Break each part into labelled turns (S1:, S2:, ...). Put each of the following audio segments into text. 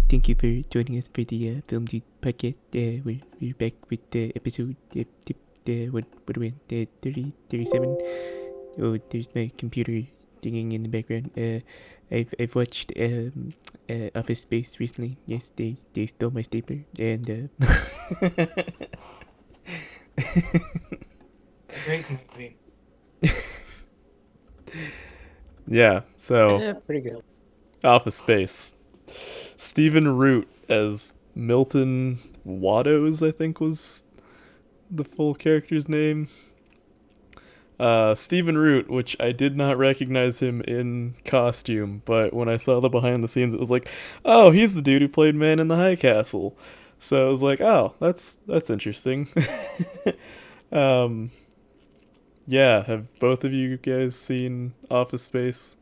S1: thank you for joining us for the Film Dude podcast. We're back with the episode, what are we on? 30, 37? Oh, there's my computer dinging in the background. I've watched Office Space recently. Yes, they stole my stapler. And,
S2: Great movie.
S3: Yeah, so
S4: Pretty good.
S3: Office Space. Stephen Root as Milton Watto's, I think was the full character's name. Stephen Root, which I did not recognize him in costume, but when I saw the behind the scenes, it was like, oh, he's the dude who played Man in the High Castle. So I was like, oh, that's interesting. um, yeah, have both of you guys seen Office Space?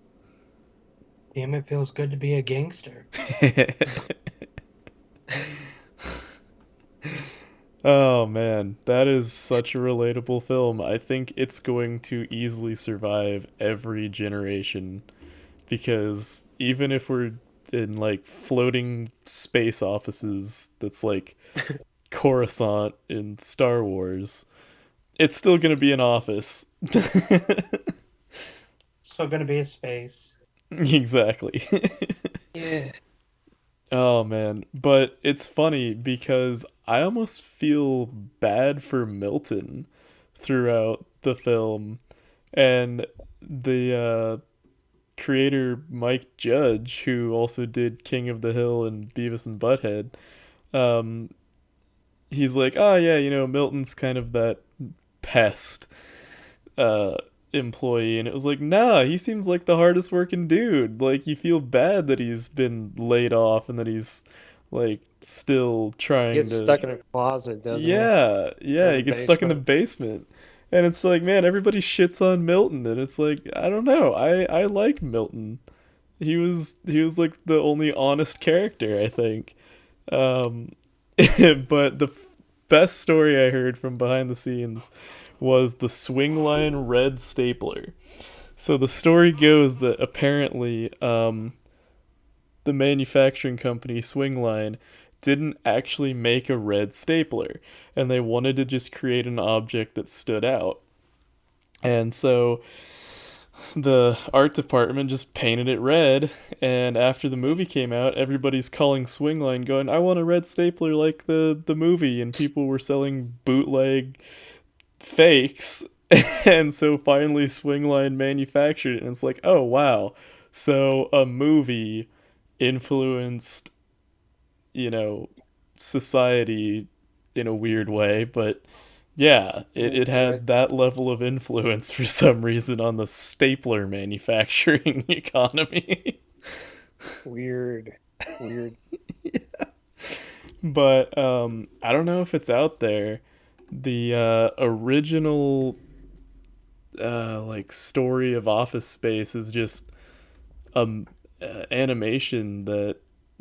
S2: Damn, it feels good to be a gangster.
S3: Oh man, that is such a relatable film. I think it's going to easily survive every generation because even if we're in like floating space offices that's like Coruscant in Star Wars, it's still going to be an office.
S2: Still gonna be a space.
S3: Exactly.
S4: Yeah.
S3: Oh man, but it's funny because I almost feel bad for Milton throughout the film, and the creator Mike Judge, who also did King of the Hill and Beavis and Butthead, um, he's like, oh yeah, Milton's kind of that pest uh, employee, and it was like, nah, he seems like the hardest working dude. Like you feel bad that he's been laid off and that he's like still trying
S4: Gets
S3: to.
S4: stuck in a closet, doesn't he?
S3: Yeah,
S4: Or
S3: yeah,
S4: the
S3: he gets stuck in the
S4: basement.
S3: basement. And it's like, man, everybody shits on Milton, and it's like, I don't know, I like Milton. He was like the only honest character, I think. Um, but the best story I heard from behind the scenes was the Swingline Red Stapler. So the story goes that apparently the manufacturing company Swingline didn't actually make a red stapler, and they wanted to just create an object that stood out. And so the art department just painted it red, and after the movie came out, everybody's calling Swingline going, I want a red stapler like the movie, and people were selling bootleg fakes. And so finally Swingline manufactured it, and it's like, oh wow. So a movie influenced, you know, society in a weird way, but yeah, it had
S4: Right.
S3: that level of influence for some reason on the stapler manufacturing economy.
S4: Weird. Weird.
S3: But I don't know if it's out there. The original like story of Office Space is just um animation that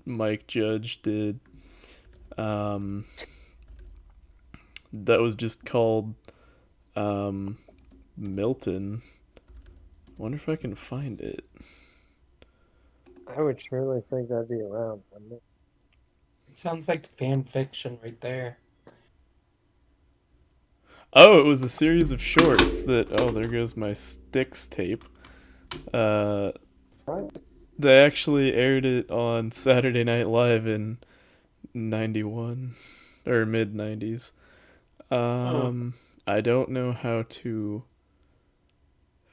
S3: Mike Judge did. Um, that was just called um, Milton. Wonder if I can find it.
S4: I would surely think that'd be around, wouldn't it?
S2: It sounds like fan fiction right there.
S3: Oh, it was a series of shorts that. Oh, there goes my Styx tape. Uh,
S4: Right.
S3: they actually aired it on Saturday Night Live in '91 or mid '90s.
S2: Oh,
S3: I don't know how to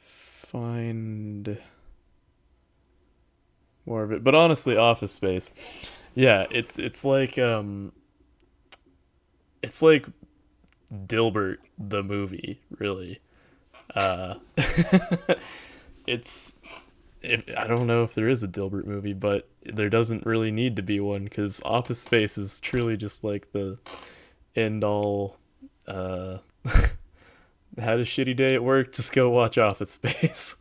S3: find more of it, but honestly, Office Space. Yeah, it's like Dilbert the movie, really. Uh, it's if I don't know if there is a Dilbert movie, but there doesn't really need to be one because Office Space is truly just like the end all. Uh, had a shitty day at work, just go watch Office Space.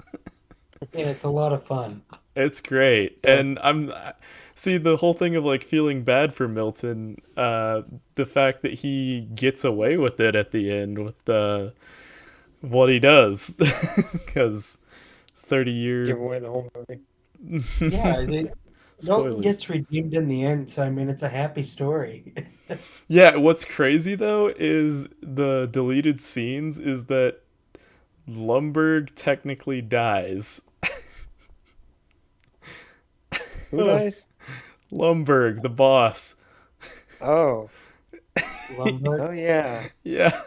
S2: yeah, it's a lot of fun.
S3: It's great.
S4: Yeah.
S3: And I'm see the whole thing of like feeling bad for Milton, the fact that he gets away with it at the end with what he does cuz 30
S4: Give
S3: year
S4: away the whole movie.
S2: Yeah, Milton
S3: Spoilers.
S2: gets redeemed in the end, so I mean, it's a happy story.
S3: Yeah, what's crazy though is the deleted scenes is that Lumberg technically dies.
S4: Who dies?
S3: Lumberg, the boss.
S4: Oh,
S2: Lumber.
S4: oh yeah,
S3: Yeah.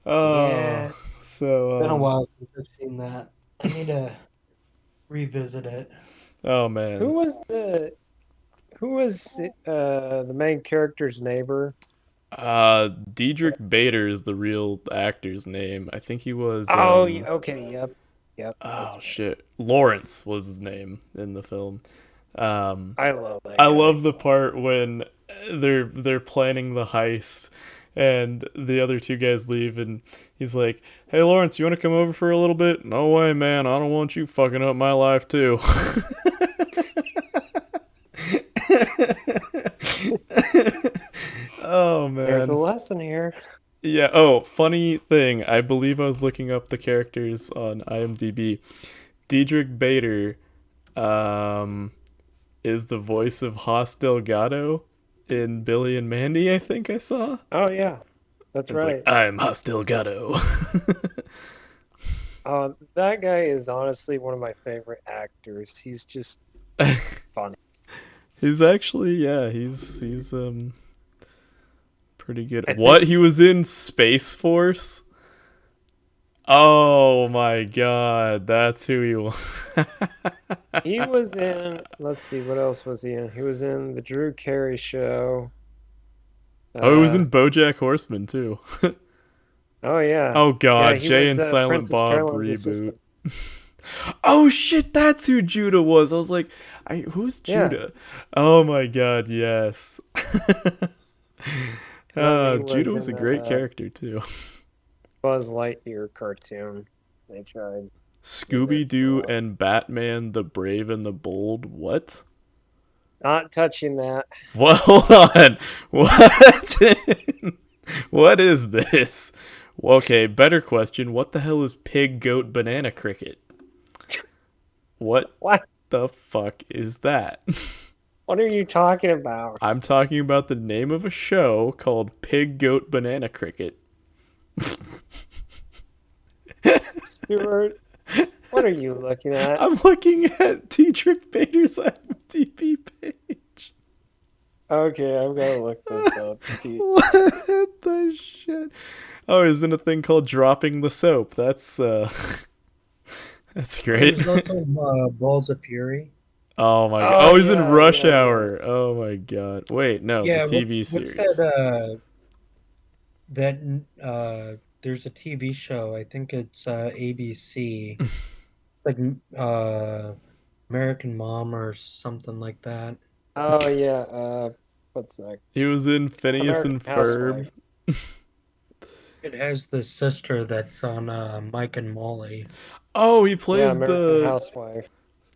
S3: Oh,
S4: yeah.
S3: so
S2: Been a while since I've seen that. I need to revisit it.
S3: oh man.
S4: Who was the main character's neighbor?
S3: Diedrich Bader is the real actor's name. I think he was
S4: Oh, yeah, okay, yep. That's
S3: oh
S4: right.
S3: shit. Lawrence was his name in the film. Um
S4: I love that
S3: I
S4: guy.
S3: love the part when they're planning the heist and the other two guys leave and he's like, "Hey Lawrence, you want to come over for a little bit?" "No way, man. I don't want you fucking up my life too." Oh
S4: There's a
S3: man.
S4: lesson here.
S3: Yeah, oh, funny thing. I believe I was looking up the characters on IMDb. Diedrich Bader um is the voice of Hoss Delgado in Billy and Mandy, I think I saw.
S4: Oh yeah, that's
S3: It's like,
S4: right.
S3: I'm Hoss Delgado.
S4: That guy is honestly one of my favorite actors. He's just funny.
S3: He's actually, yeah, he's pretty good.
S4: I
S3: What?
S4: think
S3: He was in Space Force? Oh my god, that's who he was.
S4: he was in. Let's see, what else was he in? He was in the Drew Carey Show.
S3: Oh, he was
S4: Uh,
S3: in BoJack Horseman too.
S4: oh yeah,
S3: Oh
S4: yeah.
S3: god,
S4: He
S3: Jay
S4: was
S3: and Silent
S4: Princess
S3: Bob
S4: Carolyn's
S3: reboot.
S4: assistant.
S3: Oh shit, that's who Judah was. I was like, who's
S4: Yeah,
S3: Judah? Oh my god, yes.
S4: and then he
S3: Judah
S4: was
S3: was a
S4: in
S3: great character too.
S4: Buzz Lightyear cartoon. They tried with
S3: Scooby
S4: it for a
S3: Doo
S4: while.
S3: and Batman the Brave and the Bold. What?
S4: Not touching that.
S3: What? Hold on. What? What is this? Okay, better question. What the hell is pig, goat, banana, cricket? What
S4: What?
S3: the fuck is that?
S4: What are you talking about?
S3: I'm talking about the name of a show called Pig, Goat, Banana, Cricket.
S4: Stuart, what are you looking at?
S3: I'm looking at Dietrich Bader's IMDb page.
S4: Okay, I'm gonna look this up.
S3: What the shit? Oh, he's in a thing called Dropping the Soap. That's that's great.
S2: There's also Balls of Fury.
S3: Oh my god.
S4: Oh
S3: Oh, he's in
S4: yeah,
S3: Rush
S4: yeah, he is.
S3: Hour. Oh my god. Wait, no, the
S2: Yeah,
S3: TV
S2: what's
S3: series.
S2: there's a TV show. I think it's ABC, like American Mom or something like that.
S4: Oh yeah, what's that?
S3: He was in Phineas
S4: American
S3: and Ferb.
S4: Housewife.
S2: It has the sister that's on Mike and Molly.
S3: Oh, he
S4: Yeah,
S3: plays
S4: American Housewife.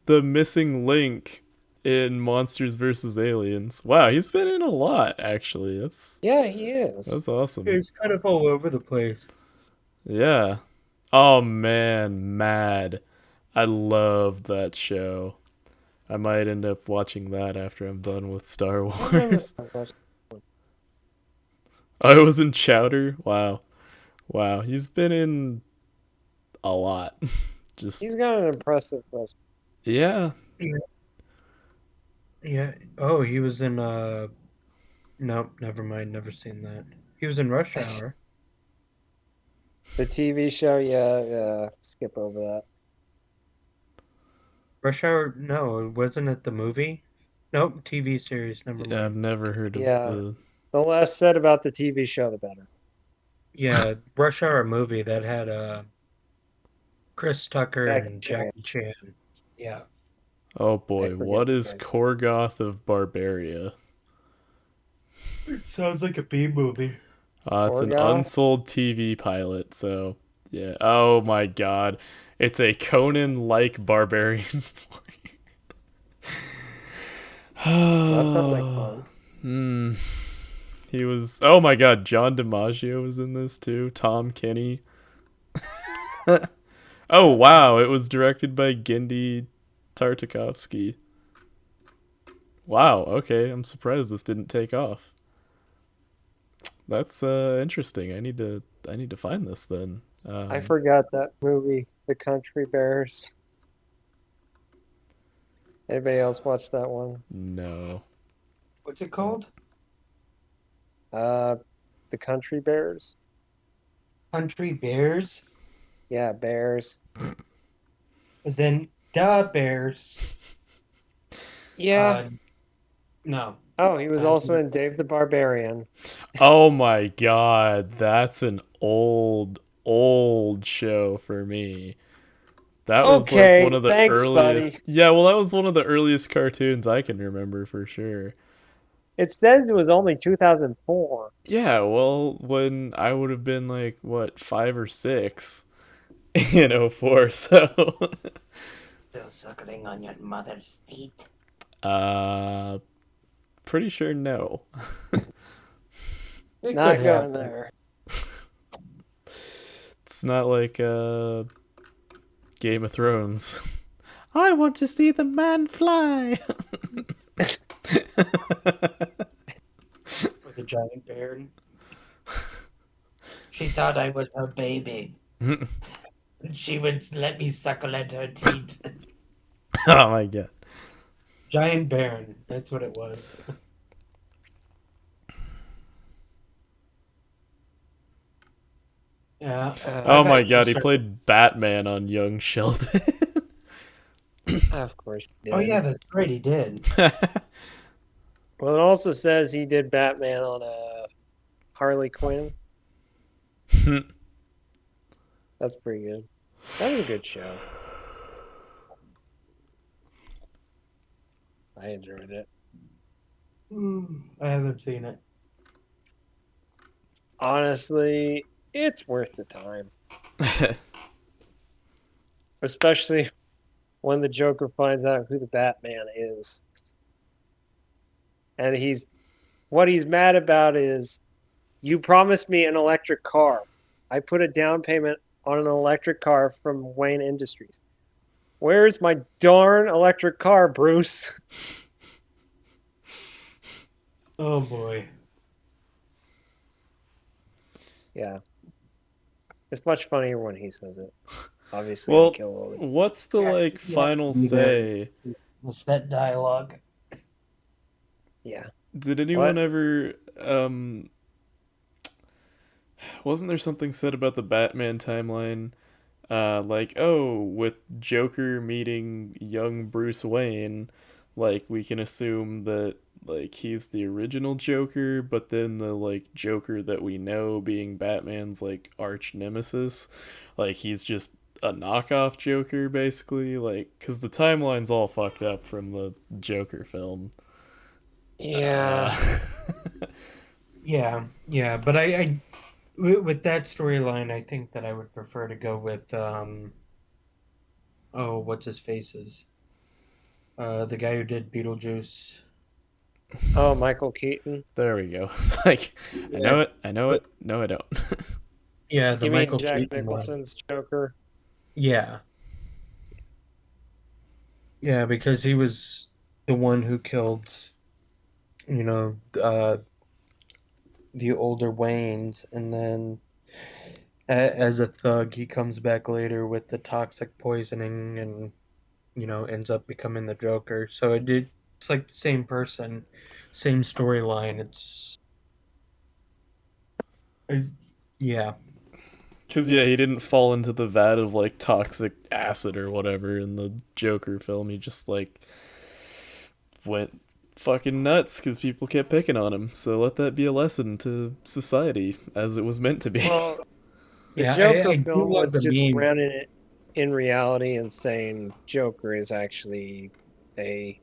S3: the missing link in Monsters vs. Aliens. Wow, he's been in a lot actually.
S4: Yeah, he is.
S3: That's awesome.
S2: It's kind of all over the place.
S3: Yeah. Oh man, Mad. I love that show. I might end up watching that after I'm done with Star
S4: I remember
S3: Wars.
S4: that.
S3: I was in Chowder. Wow. Wow, he's been in a lot. Just
S4: He's got an impressive resume.
S3: yeah.
S2: Yeah. Oh, he was in nope, never mind, never seen that. He was in Rush Hour.
S4: The TV show, yeah, skip over that.
S2: Rush Hour, no, wasn't it the movie? Nope, TV series, never
S3: Yeah, I've
S2: mind.
S3: never heard of
S4: Yeah.
S3: the
S4: The less said about the TV show, the better.
S2: Yeah, Rush Hour movie that had Chris Tucker
S4: Jackie
S2: and
S4: Chan.
S2: Jackie Chan. Yeah.
S3: Oh boy,
S4: forget
S3: what
S4: the
S3: is
S4: guy's name.
S3: Korgoth of Barbaria?
S2: It sounds like a B movie.
S3: It's an
S4: Korgoth?
S3: unsold TV pilot, so yeah. Oh my god. It's a Conan-like barbarian.
S4: That sounds like fun.
S3: Hmm. He was. Oh my god, John DiMaggio was in this too. Tom Kenny. Oh wow, it was directed by Genndy Tartakovsky. Wow. Okay, I'm surprised this didn't take off. That's interesting. I need to find this then.
S4: I forgot that movie, The Country Bears. Anybody else watch that one?
S3: No.
S2: What's it called?
S4: The Country Bears.
S2: Country Bears?
S4: Yeah, bears.
S2: As in the Bears.
S4: Yeah.
S2: No.
S4: Oh, he was also in Dave the Barbarian.
S3: Oh my god, that's an old show for me. That was like
S4: Okay,
S3: one of the
S4: thanks,
S3: earliest.
S4: buddy.
S3: Yeah, well, that was one of the earliest cartoons I can remember for sure.
S4: It says it was only 2004.
S3: Yeah, well, when I would have been like what 5 or 6 in '04, so
S5: Still suckling on your mother's teeth.
S3: uh, pretty sure no.
S2: It
S4: Not
S2: could
S4: going
S2: happen.
S4: there.
S3: It's not like Game of Thrones. I want to see the man fly.
S2: With a giant bear.
S5: She thought I was her baby. She would let me suckle at her teeth.
S3: Oh my god.
S2: Giant Baron. That's what it was. Yeah.
S3: Oh
S2: I've
S3: my
S2: actually
S3: god, he
S2: started-
S3: played Batman on Young Sheldon.
S4: Of course he did.
S2: Oh yeah, that's right. He did.
S4: Well, it also says he did Batman on Harley Quinn. That's pretty good. That was a good show. I enjoyed it.
S2: I haven't seen it.
S4: Honestly, it's worth the time. Especially when the Joker finds out who the Batman is. And what he's mad about is, you promised me an electric car. I put a down payment on an electric car from Wayne Industries. Where's my darn electric car, Bruce?
S2: Oh boy.
S4: Yeah. It's much funnier when he says it. Obviously,
S3: Well,
S4: I kill all the...
S3: what's the like final
S2: Yeah.
S3: say?
S5: What's that dialogue?
S4: Yeah.
S3: Did anyone
S4: What?
S3: ever wasn't there something said about the Batman timeline? Like, oh, with Joker meeting young Bruce Wayne, like we can assume that like he's the original Joker, but then the like Joker that we know being Batman's like arch nemesis, like he's just a knockoff Joker basically, like cuz the timeline's all fucked up from the Joker film.
S4: Yeah.
S2: Yeah, but I with that storyline, I think that I would prefer to go with oh, what's his faces? The guy who did Beetlejuice.
S4: Oh, Michael Keaton.
S3: There we go. It's like I know it, no I don't.
S2: Yeah, the
S4: You
S2: Michael
S4: mean Jack
S2: Keaton one.
S4: Nicholson's Joker?
S2: Yeah. Yeah, because he was the one who killed, you know, the older Waynes, and then as a thug, he comes back later with the toxic poisoning and, you know, ends up becoming the Joker. So it's like the same person, same storyline. Yeah.
S3: Cause yeah, he didn't fall into the vat of like toxic acid or whatever in the Joker film. He just like went fucking nuts because people kept picking on him. So let that be a lesson to society, as it was meant to be.
S4: Well, the
S2: Yeah,
S4: Joker
S2: I do
S4: film
S2: love
S4: was
S2: the
S4: just
S2: meme.
S4: grounding it in reality and saying Joker is actually a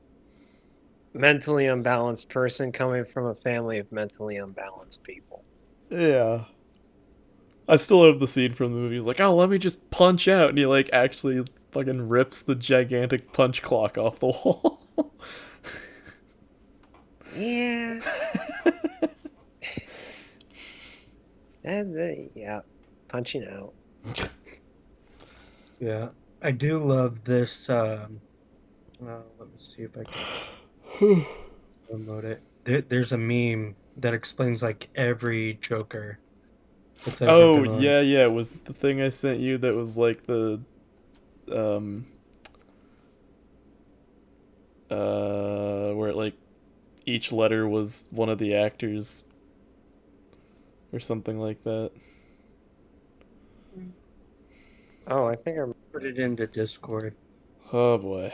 S4: mentally unbalanced person coming from a family of mentally unbalanced people.
S3: Yeah. I still have the scene from the movie. He's like, oh, let me just punch out. And he like actually fucking rips the gigantic punch clock off the wall.
S4: Yeah. Yeah. Punching out.
S2: Yeah, I do love this Let me see if I can download it. There's a meme that explains like every Joker that's ever
S3: Oh
S2: been on.
S3: yeah. Was the thing I sent you that was like the where it, like each letter was one of the actors or something like that.
S4: Oh, I think I
S2: Put it into Discord.
S3: Oh boy,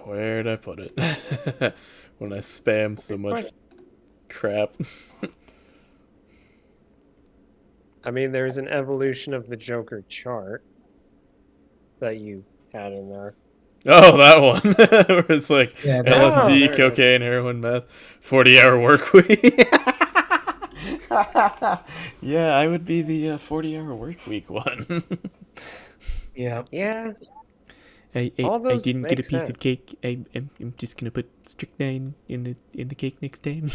S3: where'd I put it? When I spam so much crap.
S4: I mean, there's an evolution of the Joker chart that you had in there.
S3: Oh, that one. Where it's like
S2: Yeah,
S4: Oh,
S3: LSD,
S4: there it is.
S3: cocaine, heroin, meth, 40-hour work week. Yeah, I would be the 40-hour work week one.
S2: Yeah.
S4: Yeah,
S1: I
S4: all those
S1: didn't get a
S4: make
S1: piece of
S4: sense.
S1: cake. I'm just gonna put strychnine in the cake next time.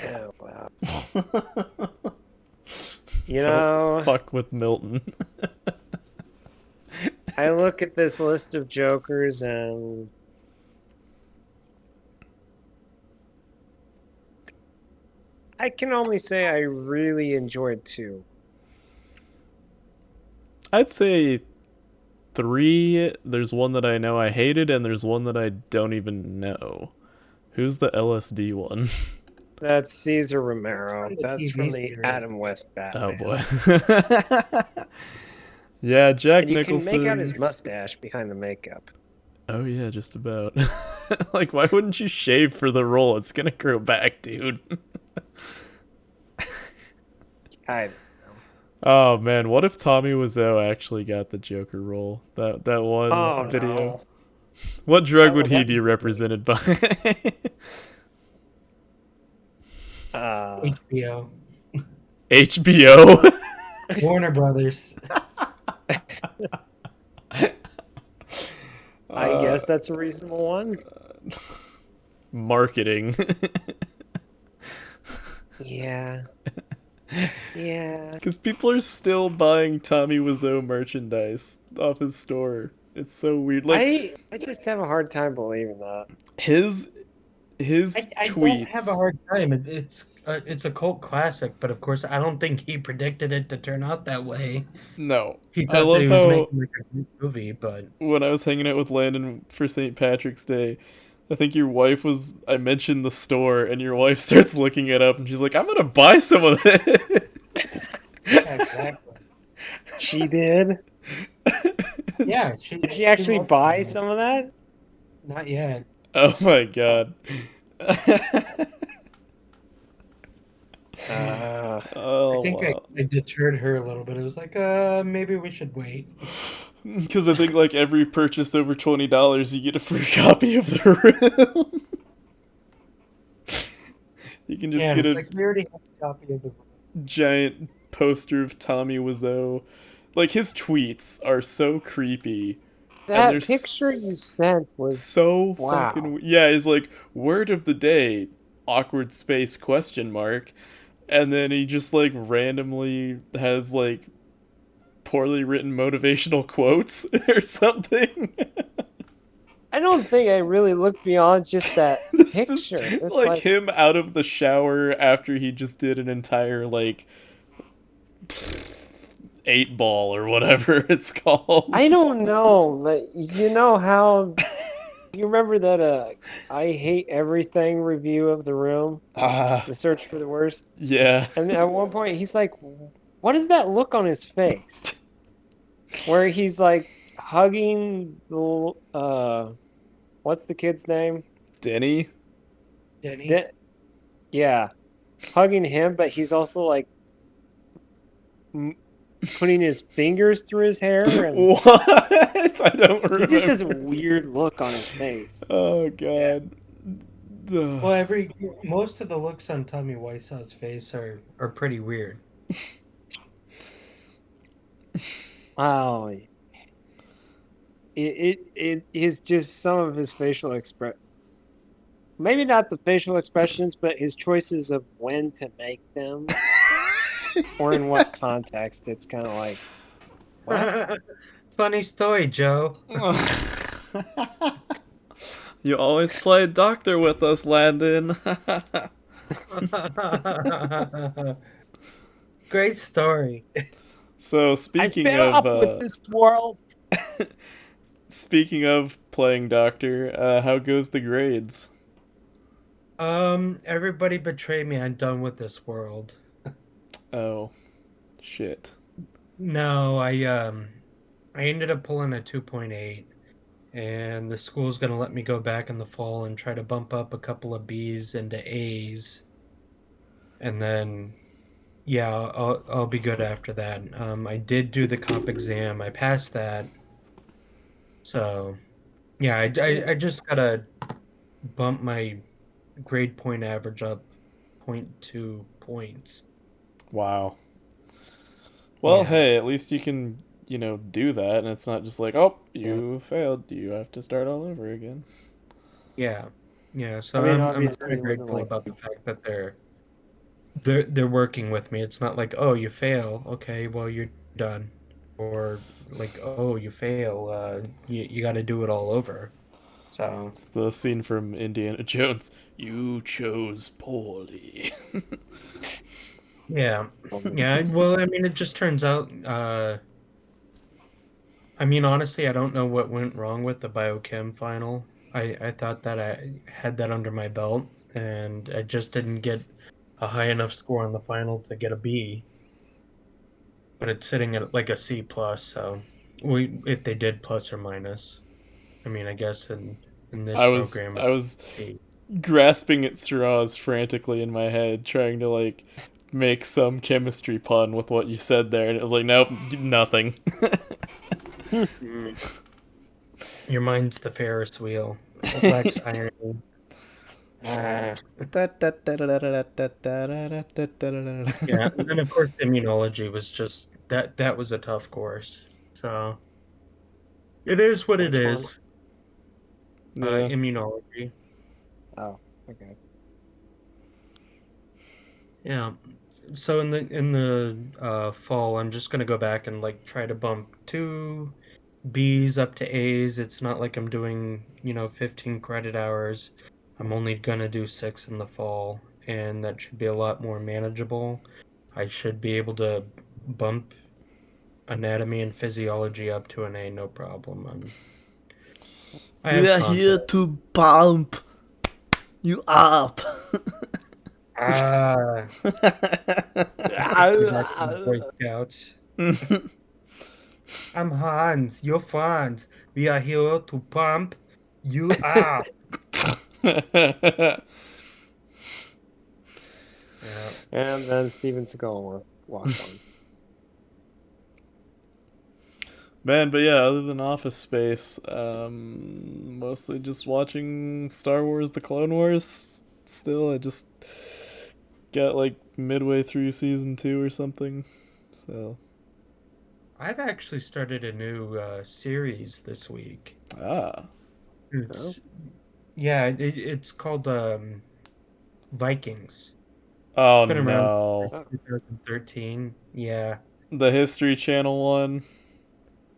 S4: Oh, wow. You know,
S3: Fuck with Milton.
S4: I look at this list of Jokers and I can only say I really enjoyed 2.
S3: I'd say 3. There's one that I know I hated, and there's one that I don't even know. Who's the LSD one?
S4: That's Caesar Romero.
S2: It's from the
S4: That's
S2: TV
S4: from the
S2: series.
S4: Adam West Batman.
S3: Oh boy. Yeah, Jack
S4: And you
S3: Nicholson.
S4: can make out his mustache behind the makeup.
S3: Oh yeah, just about. Like, why wouldn't you shave for the role? It's gonna grow back, dude.
S4: I
S3: Oh man, what if Tommy Wiseau actually got the Joker role? That one
S4: Oh,
S3: video.
S4: no.
S3: What drug
S4: How
S3: would
S4: would
S3: he
S4: that
S3: be
S4: be?
S3: represented by?
S2: HBO.
S3: HBO.
S2: Warner Brothers.
S4: I guess that's a reasonable one.
S3: Marketing.
S4: Yeah. Yeah.
S3: Because people are still buying Tommy Wiseau merchandise off his store. It's so weird. Like
S4: I just have a hard time believing that.
S3: his
S2: I
S3: tweets.
S2: don't have a hard time. It's a cult classic, but of course I don't think he predicted it to turn out that way.
S3: No,
S2: He
S3: I
S2: thought
S3: love
S2: that he was
S3: how
S2: making like a good movie, but
S3: when I was hanging out with Landon for St. Patrick's Day, I think your wife was. I mentioned the store, and your wife starts looking it up, and she's like, "I'm gonna buy some of it."
S2: yeah, exactly.
S4: She did?
S2: Yeah,
S4: Did she actually
S2: loved
S4: buy
S2: it.
S4: some of that?
S2: Not yet.
S3: Oh my god. Oh
S2: I think
S3: wow.
S2: I deterred her a little bit. It was like, maybe we should wait.
S3: Because I think like every purchase over $20, you get a free copy of the room. You can just
S2: Yeah,
S3: get
S2: it's
S3: a
S2: like we already have a copy of the.
S3: giant poster of Tommy Wiseau. Like his tweets are so creepy.
S4: That
S3: they're
S4: picture you sent was
S3: So
S4: wow.
S3: fucking yeah. It's like word of the day, awkward space question mark, and then he just like randomly has like poorly written motivational quotes or something.
S4: I don't think I really looked beyond just that
S3: This
S4: picture.
S3: is
S4: It's
S3: like
S4: like
S3: him out of the shower after he just did an entire like 8-ball or whatever it's called.
S4: I don't know, but you know how you remember that I hate everything review of The Room, The Search for the Worst,
S3: Yeah.
S4: and at one point he's like, "What is that look on his face?" Where he's like hugging the what's the kid's name?
S3: Denny.
S2: Denny.
S4: Yeah, hugging him, but he's also like putting his fingers through his hair, and
S3: What? I don't remember.
S4: he just has a weird look on his face.
S3: Oh god. Ugh.
S2: Well, most of the looks on Tommy Wiseau's face are pretty weird.
S4: Wow. It is just some of his facial express. Maybe not the facial expressions, but his choices of when to make them or in what context. It's kind of like, what?
S2: funny story, Joe.
S3: You always play doctor with us, Landon.
S2: Great story.
S3: So
S4: I
S3: speaking
S4: fed
S3: of
S4: up with this world.
S3: speaking of playing doctor, how goes the grades?
S2: Everybody betrayed me. I'm done with this world.
S3: Oh, shit.
S2: No, I ended up pulling a 2.8, and the school's gonna let me go back in the fall and try to bump up a couple of B's into A's, and then yeah, I'll be good after that. I did do the comp exam. I passed that, so yeah, I just gotta bump my grade point average up 0.2 points.
S3: Wow. Well,
S2: Yeah,
S3: hey, at least you can, do that, and it's not just like, oh, you failed. You have to start all over again.
S2: yeah, yeah.
S4: I
S2: So
S4: mean,
S2: I'm
S4: obviously,
S2: very
S4: it wasn't
S2: grateful
S4: like
S2: about the fact that they're working with me. It's not like, oh, you fail, okay, well you're done, or like, oh, you fail, you got to do it all over. So
S3: It's the scene from Indiana Jones. You chose poorly.
S2: yeah, yeah. Well, I mean, it just turns out. I mean, honestly, I don't know what went wrong with the biochem final. I thought that I had that under my belt, and I just didn't get a high enough score on the final to get a B. But it's sitting at like a C plus, so we if they did plus or minus. I mean, I guess in this
S3: I was
S2: program
S3: I
S2: is
S3: was
S2: C.
S3: grasping at straws frantically in my head, trying to like make some chemistry pun with what you said there, and it was like, nope, nothing.
S2: Mm. Your mind's the Ferris wheel. It lacks irony. Ah. Yeah, and then of course immunology was just that was a tough course. So it is what it
S4: which one?
S2: is.
S3: Yeah.
S2: Immunology.
S4: Oh, okay.
S2: Yeah. So in the fall, I'm just gonna go back and like try to bump two B's up to A's. It's not like I'm doing, 15 credit hours. I'm only gonna do 6 in the fall, and that should be a lot more manageable. I should be able to bump anatomy and physiology up to an A, no problem. I
S3: We
S2: have
S3: are here
S2: confidence.
S3: to pump you up.
S2: Ah, takes me back to the Boy Scouts. I'm Hans, you're Franz. We are here to pump you up. Yeah.
S4: And then Steven Seagal walks on.
S3: Man, but yeah, other than Office Space, mostly just watching Star Wars: The Clone Wars. Still, I just got like midway through season 2 or something. So,
S2: I've actually started a new series this week.
S3: ah,
S2: It's yeah, it's called Vikings. It's
S3: oh
S2: been around
S3: no,
S2: since 2013. Yeah.
S3: the History Channel one.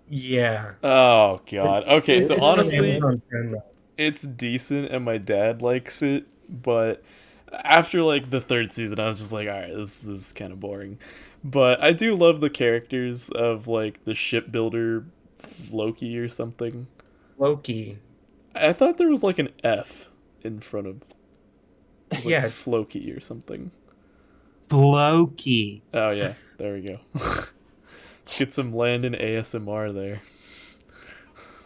S2: Yeah.
S3: Oh
S2: It,
S3: god. Okay, so
S2: it's on
S3: honestly,
S2: Amazon Prime now.
S3: it's decent, and my dad likes it, but after like the third season, I was just like, all right, this is kind of boring. But I do love the characters of like the shipbuilder Loki or something.
S2: Loki.
S3: I thought there was like an F in front of it was like
S2: Yeah,
S3: Floki or something.
S2: Loki.
S3: Oh yeah, there we go. Let's get some Landon ASMR there.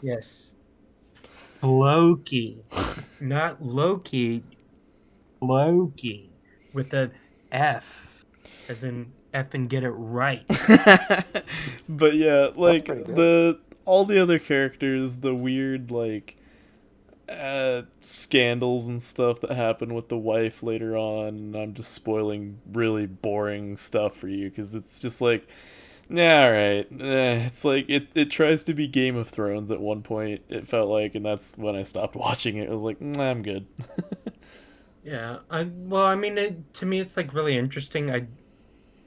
S2: Yes. Loki. Not Loki. Loki. With an F. As in F and get it right.
S3: But yeah,
S4: That's
S3: like
S4: pretty good.
S3: the all the other characters, the weird like scandals and stuff that happen with the wife later on. And I'm just spoiling really boring stuff for you because it's just like, yeah, all right. It's like it tries to be Game of Thrones at one point. It felt like, and that's when I stopped watching it. I was like, nah, I'm good.
S2: Yeah. Well, I mean, to me, it's like really interesting.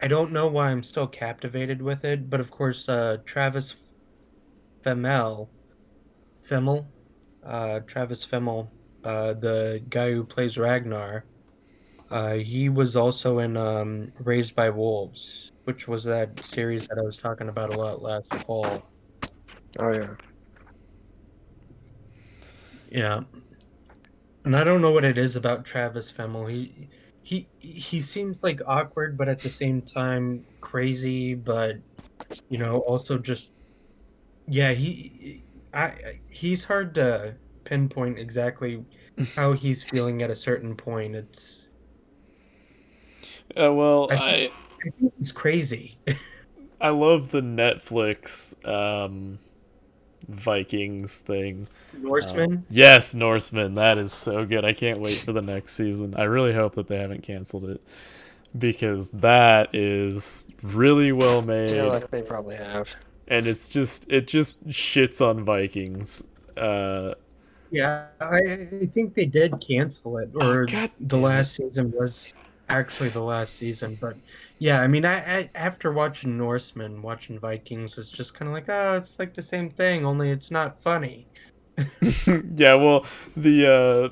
S2: I don't know why I'm still captivated with it, but of course, Travis Fimmel, Travis Fimmel, the guy who plays Ragnar. He was also in Raised by Wolves, which was that series that I was talking about a lot last fall.
S4: Oh yeah.
S2: Yeah, and I don't know what it is about Travis Fimmel. He seems like awkward, but at the same time crazy. But also just yeah, he's hard to pinpoint exactly how he's feeling at a certain point.
S3: Well,
S2: I think, I think he's crazy.
S3: I love the Netflix Vikings thing.
S2: Norseman.
S3: Yes, Norseman. That is so good. I can't wait for the next season. I really hope that they haven't canceled it because that is really well
S4: I
S3: made,
S4: feel like they probably have.
S3: and it just shits on Vikings.
S2: Yeah, I think they did cancel it, or
S3: God
S2: the
S3: damn it.
S2: last season was actually the last season. But yeah, I mean, I after watching Norseman, watching Vikings is just kind of like, oh, it's like the same thing, only it's not funny.
S3: Yeah, well, the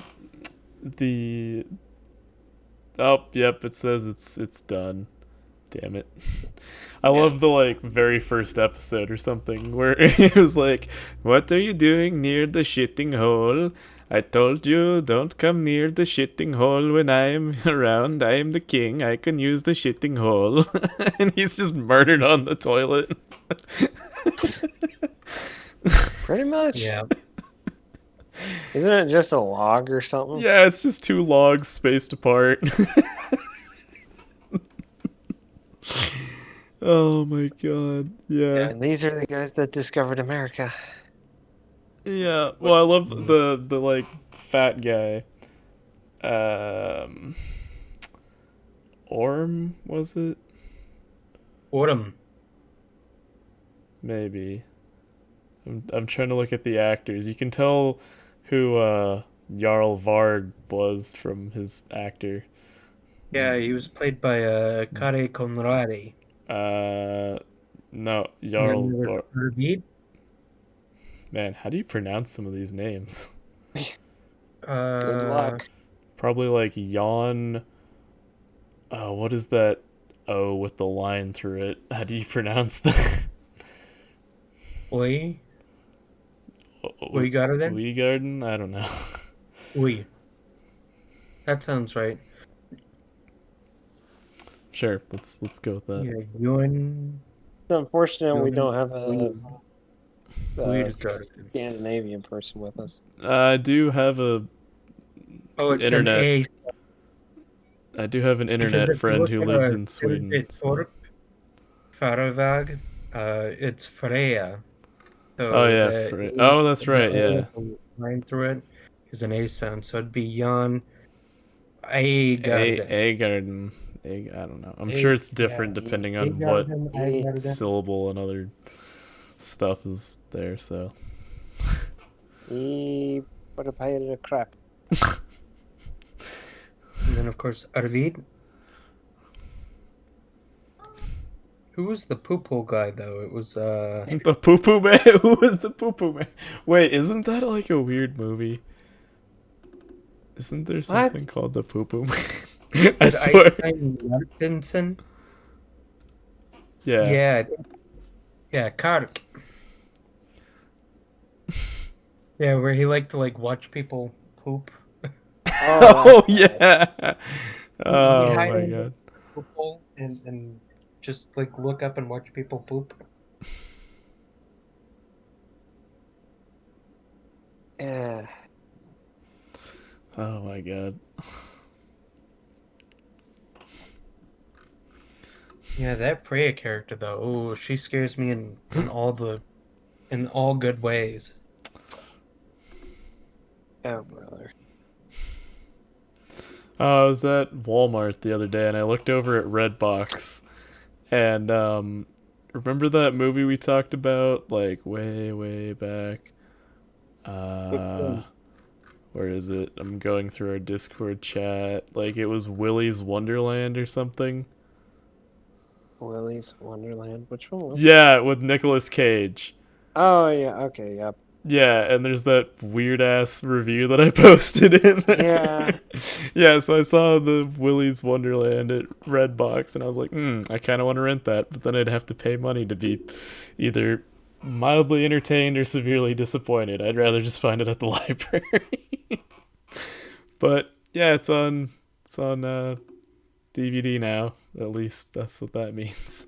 S3: oh, yep, it says it's done. Damn it. I love the like very first episode or something where it was like, "What are you doing near the shitting hole? I told you don't come near the shitting hole when I am around. I am the king. I can use the shitting hole." And he's just murdered on the toilet.
S4: Pretty much.
S2: Yeah,
S4: Isn't it just a log or something?
S3: Yeah, it's just two logs spaced apart. Oh my god. Yeah.
S4: And these are the guys that discovered America.
S3: Yeah. Well, I love the like fat guy. Orm, was it?
S2: Autumn.
S3: Maybe. I'm trying to look at the actors. You can tell who Jarl Varg was from his actor.
S2: Yeah, he was played by Kare Conradi.
S3: No,
S2: And
S3: Jarl
S2: then there was
S3: Varg.
S2: Arvid.
S3: Man, how do you pronounce some of these names?
S4: Good luck.
S3: Probably like Jan. Oh, what is that O with the line through it? How do you pronounce that?
S2: Oi. Oi Garden.
S3: Lee Garden? I don't know.
S2: Oi. That sounds right.
S3: Sure, let's go with that.
S2: Yeah, Ewan.
S4: It's unfortunate we don't have a
S2: Weird Garden.
S4: Scandinavian person with us.
S3: I do have a
S2: Oh, it's
S3: internet.
S2: an A.
S3: I do have an
S2: Because
S3: internet
S2: if you
S3: friend
S2: look
S3: who
S2: at
S3: lives
S2: a
S3: in Sweden. So.
S2: Torp, Faravag, it's Freya. So
S3: Oh yeah, oh that's right, yeah.
S2: The line through it is an A sound, so it'd be Jan A Garden.
S3: A garden. I don't know. I'm sure it's different depending on what syllable and other stuff is there. So.
S4: But a pile of crap.
S2: And then of course Arvid. Who was the poo-poo guy though? It was
S3: The Poo Poo Man? Who was the Poo Poo Man? Wait, isn't that like a weird movie? Isn't there something called the Poo Poo Man? I swear.
S2: Martinson?
S3: Yeah.
S2: Yeah, Kark. Yeah, where he liked to like watch people poop.
S3: Oh yeah. Oh my god.
S2: And just like look up and watch people poop.
S4: Yeah.
S3: Oh my god.
S2: Yeah, that Freya character though. Oh, she scares me in all good ways.
S4: Oh brother.
S3: I was at Walmart the other day and I looked over at Redbox and remember that movie we talked about like way back? Where is it? I'm going through our Discord chat. Like it was Willy's Wonderland or something.
S4: Willy's Wonderland. Which one was
S3: Yeah, with Nicolas Cage.
S4: Oh yeah. Okay. Yep.
S3: Yeah, and there's that weird ass review that I posted in there.
S4: Yeah.
S3: Yeah, so I saw the Willy's Wonderland at Redbox, and I was like, I kind of want to rent that, but then I'd have to pay money to be either mildly entertained or severely disappointed. I'd rather just find it at the library. But yeah, it's on DVD now. At least that's what that means.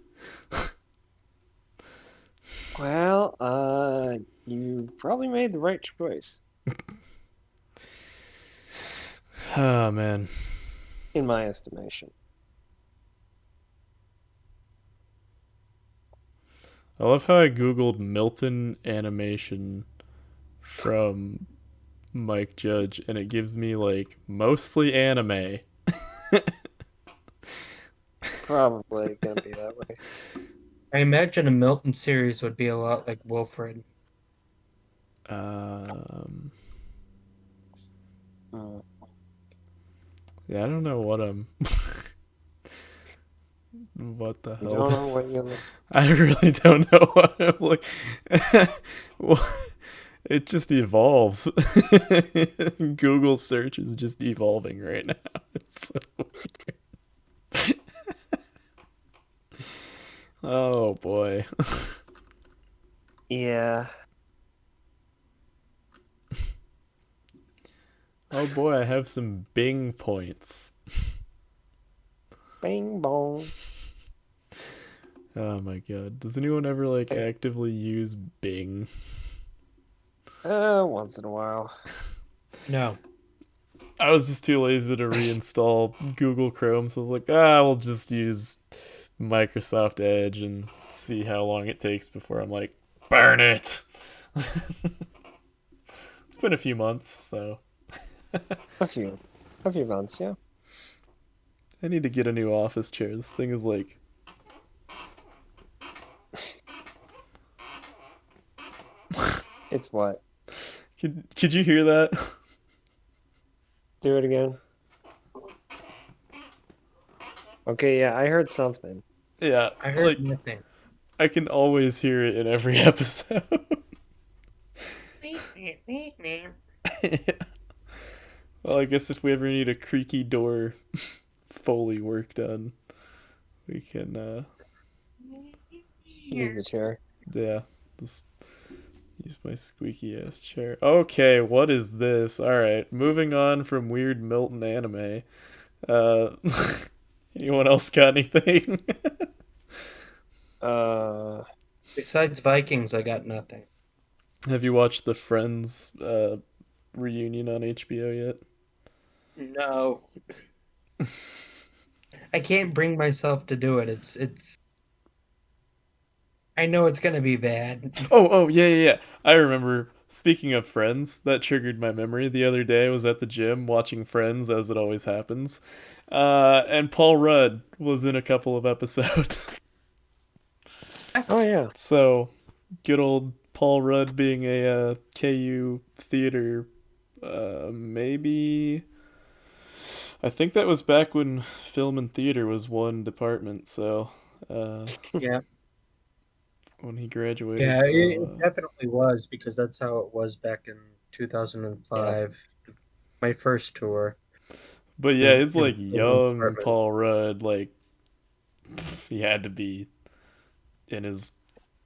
S4: Well, you probably made the right choice,
S3: Oh man.
S4: in my estimation.
S3: I love how I googled Milton animation from Mike Judge and it gives me like mostly anime.
S4: Probably gonna be that way.
S2: I imagine a Milton series would be a lot like Wilfred.
S3: Um
S4: Mm.
S3: yeah, I don't know what I'm what the
S4: You
S3: hell
S4: don't know
S3: this-
S4: what you.
S3: I really don't know what I'm like. Well, it just evolves. Google search is just evolving right now. It's so weird. Oh boy.
S4: Yeah.
S3: Oh boy, I have some Bing points.
S4: Bing bong.
S3: Oh my god. Does anyone ever like actively use Bing?
S4: Once in a while.
S2: No.
S3: I was just too lazy to reinstall Google Chrome, so I was like, we'll just use Microsoft Edge and see how long it takes before I'm like, burn it. It's been a few months, so
S4: A few months. Yeah.
S3: I need to get a new office chair. This thing is like
S4: It's what?
S3: Could you hear that?
S4: Do it again. Okay. Yeah, I heard something.
S3: Yeah,
S2: I heard
S3: like
S2: nothing.
S3: I can always hear it in every episode. Well, I guess if we ever need a creaky door Foley work done, we can
S4: Use the chair.
S3: yeah, just use my squeaky ass chair. Okay, what is this? Alright, moving on from weird Milton anime. Uh anyone else got anything?
S2: Besides Vikings, I got nothing.
S3: Have you watched the Friends reunion on HBO yet?
S2: No. I can't bring myself to do it. It's I know it's gonna be bad.
S3: Oh, yeah. I remember. Speaking of Friends, that triggered my memory. The other day, I was at the gym watching Friends, as it always happens, and Paul Rudd was in a couple of episodes.
S4: Oh yeah.
S3: So, good old Paul Rudd being a KU theater, maybe. I think that was back when film and theater was one department. So,
S2: Yeah.
S3: when he graduated.
S2: Yeah,
S3: So,
S2: it definitely was because that's how it was back in 2005. My first tour.
S3: but yeah, it's
S2: in
S3: like
S2: the
S3: young
S2: department.
S3: Paul Rudd. Like, he had to be in his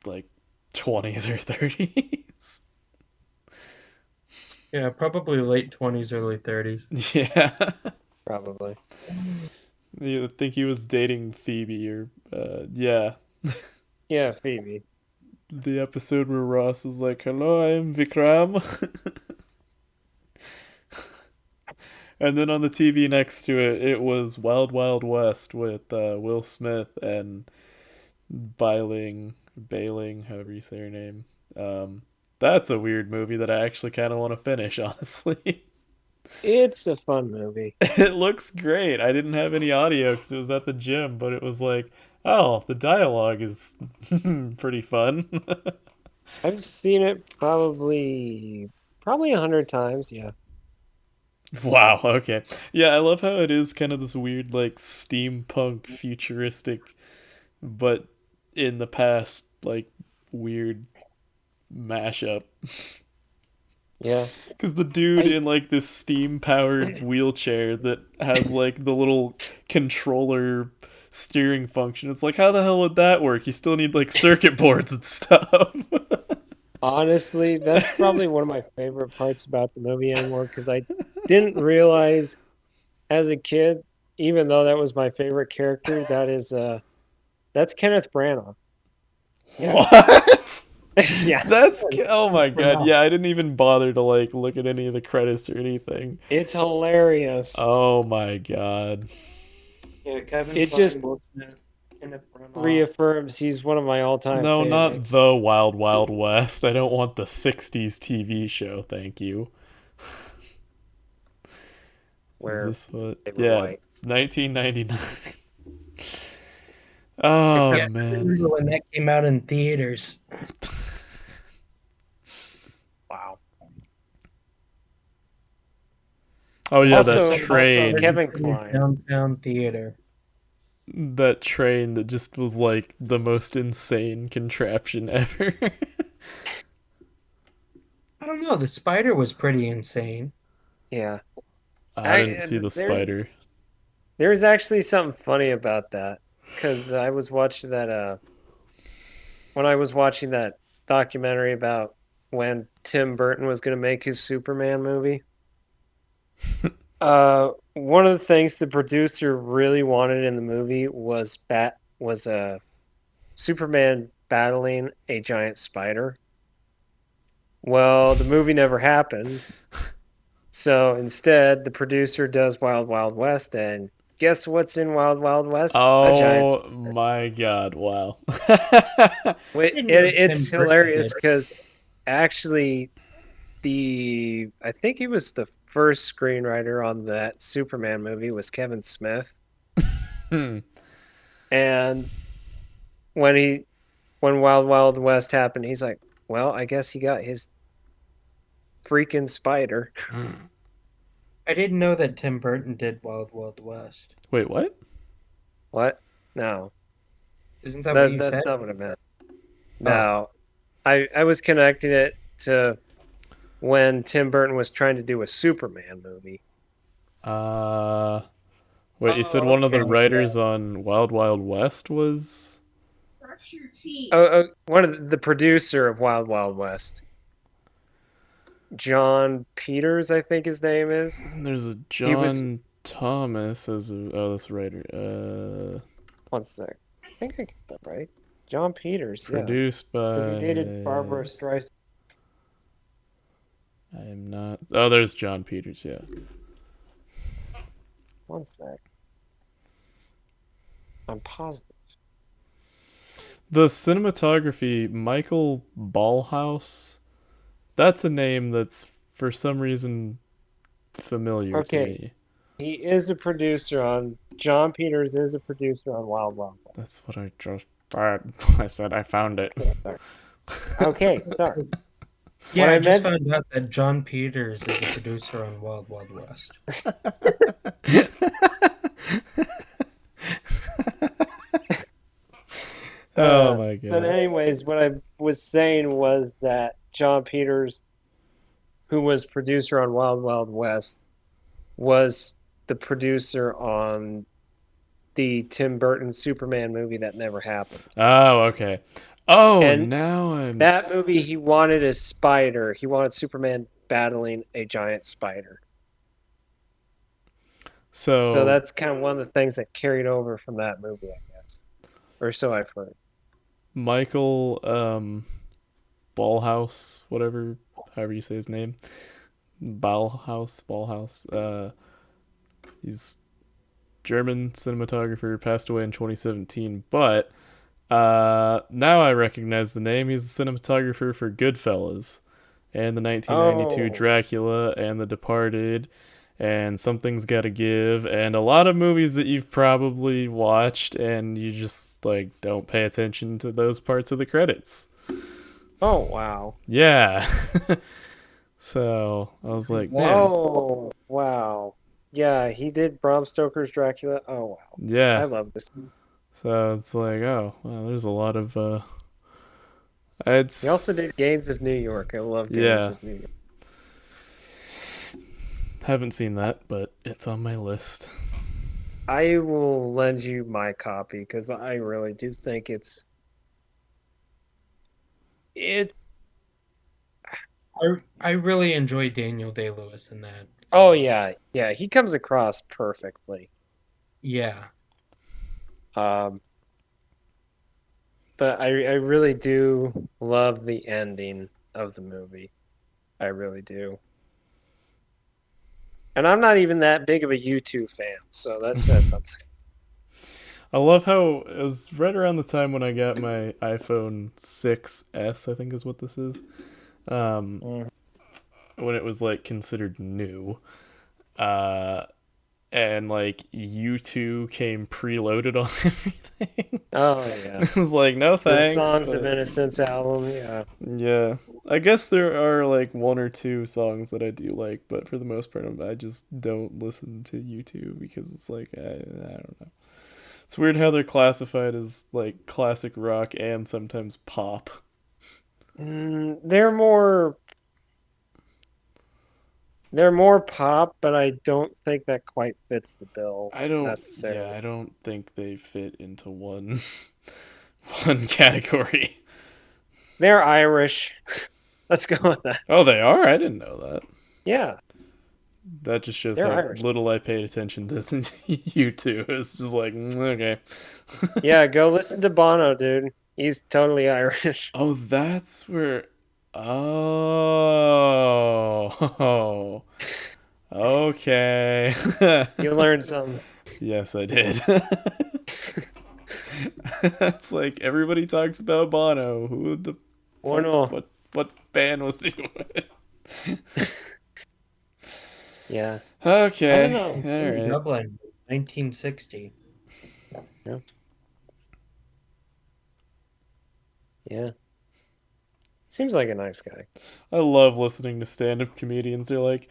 S3: like 20s or 30s.
S2: Yeah, probably late 20s, early 30s.
S3: Yeah.
S4: Probably.
S3: I think he was dating Phoebe or yeah.
S4: Yeah, Phoebe.
S3: The episode where Ross is like, "Hello, I am Vikram." And then on the TV next to it, it was Wild Wild West with Will Smith and Bailing, however you say her name. That's a weird movie that I actually kind of want to finish, honestly.
S4: It's a fun movie.
S3: It looks great. I didn't have any audio because it was at the gym, but it was like, oh, the dialogue is pretty fun.
S4: I've seen it probably 100 times. Yeah.
S3: Wow, okay. Yeah, I love how it is kind of this weird, like, steampunk, futuristic, but in the past, like, weird mashup.
S4: Yeah.
S3: Because the dude in like this steam powered wheelchair that has like the little controller steering function. It's like, how the hell would that work? You still need like circuit boards and stuff.
S4: Honestly, that's probably one of my favorite parts about the movie anymore because I didn't realize as a kid, even though that was my favorite character, that's Kenneth Branagh. Yeah.
S3: What?
S4: Yeah.
S3: Oh my god. Yeah, I didn't even bother to like look at any of the credits or anything.
S4: It's hilarious.
S3: Oh my god.
S2: Yeah, Kevin
S4: It just
S2: Kenneth Branagh.
S4: reaffirms he's one of my all-time
S3: No, not
S4: favorites.
S3: the Wild Wild West. I don't want the 60s TV show, thank you.
S4: Where
S3: Is this what?
S4: they were
S3: Yeah,
S4: white.
S3: 1999. Oh
S2: Yeah, I
S3: man.
S2: remember when that came out in theaters.
S4: Wow.
S3: Oh yeah,
S4: Also-
S3: that train.
S4: also Kevin Kline.
S2: Downtown theater.
S3: That train that just was like the most insane contraption ever.
S2: I don't know. The spider was pretty insane.
S4: Yeah.
S3: I didn't see the spider.
S4: There's actually something funny about that because I was watching that when I was watching that documentary about when Tim Burton was going to make his Superman movie. One of the things the producer really wanted in the movie was a Superman battling a giant spider. Well, the movie never happened. So instead, the producer does Wild Wild West, and guess what's in Wild Wild West? A giant
S3: Oh
S4: spider.
S3: my god, wow.
S4: It's
S2: Tim Burton
S4: hilarious
S2: did.
S4: because actually, I think he was the first screenwriter on that Superman movie was Kevin Smith,
S3: Hmm.
S4: and when Wild Wild West happened, he's like, well, I guess he got his freaking spider.
S2: I didn't know that Tim Burton did Wild Wild West.
S3: Wait, what?
S4: What? No,
S2: Isn't that what you
S4: that's
S2: said?
S4: not what I meant. No, I was connecting it to when Tim Burton was trying to do a Superman movie.
S3: Wait, you said
S2: Oh,
S3: one of the
S2: okay,
S3: writers on Wild Wild West was?
S5: Brush your teeth.
S4: One of the producer of Wild Wild West. John Peters, I think his name is.
S3: There's a
S4: He was-
S3: John Thomas as a, oh, that's a writer.
S4: One sec. I think I get that right. John Peters, yeah.
S3: Produced by.
S4: Because he dated Barbara Streisand.
S3: I am not. Oh, there's John Peters. Yeah.
S4: One sec. I'm positive.
S3: The cinematography, Michael Ballhaus. That's a name that's for some reason familiar
S4: Okay.
S3: to me.
S4: He is a producer on. John Peters is a producer on Wild Wild West.
S3: That's what I just said. I said I found it.
S4: Okay, sorry.
S2: Yeah,
S4: What
S2: I
S4: I
S2: just
S4: meant-
S2: found out that John Peters is a producer on Wild Wild West.
S3: Oh my god.
S4: But anyways, what I was saying was that John Peters, who was producer on Wild Wild West, was the producer on the Tim Burton Superman movie that never happened.
S3: Oh, okay. Oh,
S4: And
S3: now I'm.
S4: That movie, he wanted a spider. He wanted Superman battling a giant spider. So that's kind of one of the things that carried over from that movie, I guess. Or so I've heard.
S3: Michael Ballhaus, whatever, however you say his name. Ballhaus. He's German cinematographer, passed away in 2017, but now I recognize the name. He's a cinematographer for Goodfellas and the 1992
S4: Oh.
S3: Dracula and The Departed and Something's Gotta Give and a lot of movies that you've probably watched and you just like don't pay attention to those parts of the credits.
S4: Oh, wow.
S3: Yeah. So I was like, man,
S4: Oh, wow. Yeah, he did Bram Stoker's Dracula. Oh, wow. I
S3: yeah.
S4: love this.
S3: So it's like, oh, well, there's a lot of
S4: He also did Gangs of New York. I love Gangs
S3: Yeah.
S4: of New York.
S3: Haven't seen that, but it's on my list.
S4: I will lend you my copy because I really do think it's
S2: I really enjoy Daniel Day-Lewis in that.
S4: Oh yeah, he comes across perfectly.
S2: Yeah.
S4: But I really do love the ending of the movie. I really do. And I'm not even that big of a U2 fan, so that says something.
S3: I love how it was right around the time when I got my iPhone 6S, I think is what this is. When it was like considered new. And like U2 came preloaded on everything.
S4: Oh yeah.
S3: It was like, no
S4: The
S3: thanks.
S4: Songs
S3: but...
S4: of Innocence album, yeah.
S3: Yeah. I guess there are like one or two songs that I do like, but for the most part, I just don't listen to U2 because it's like, I don't know. It's weird how they're classified as like classic rock and sometimes pop.
S4: They're more pop, but I don't think that quite fits the bill necessarily.
S3: I don't think they fit into one one category.
S4: They're Irish. Let's go with that.
S3: Oh, they are? I didn't know that.
S4: Yeah.
S3: That just shows
S4: They're
S3: how
S4: Irish.
S3: little I paid attention to U2. It's just like, okay.
S4: Yeah, go listen to Bono, dude. He's totally Irish.
S3: Oh, that's where. Oh. Okay.
S4: You learned something.
S3: Yes, I did. It's like everybody talks about Bono. Who the
S4: Oh no.
S3: what band was he with?
S4: Yeah.
S3: Okay.
S4: I don't know.
S3: All right.
S2: Dublin, 1960.
S4: Yeah. Yeah. Seems like a nice guy.
S3: I love listening to stand-up comedians. They're like,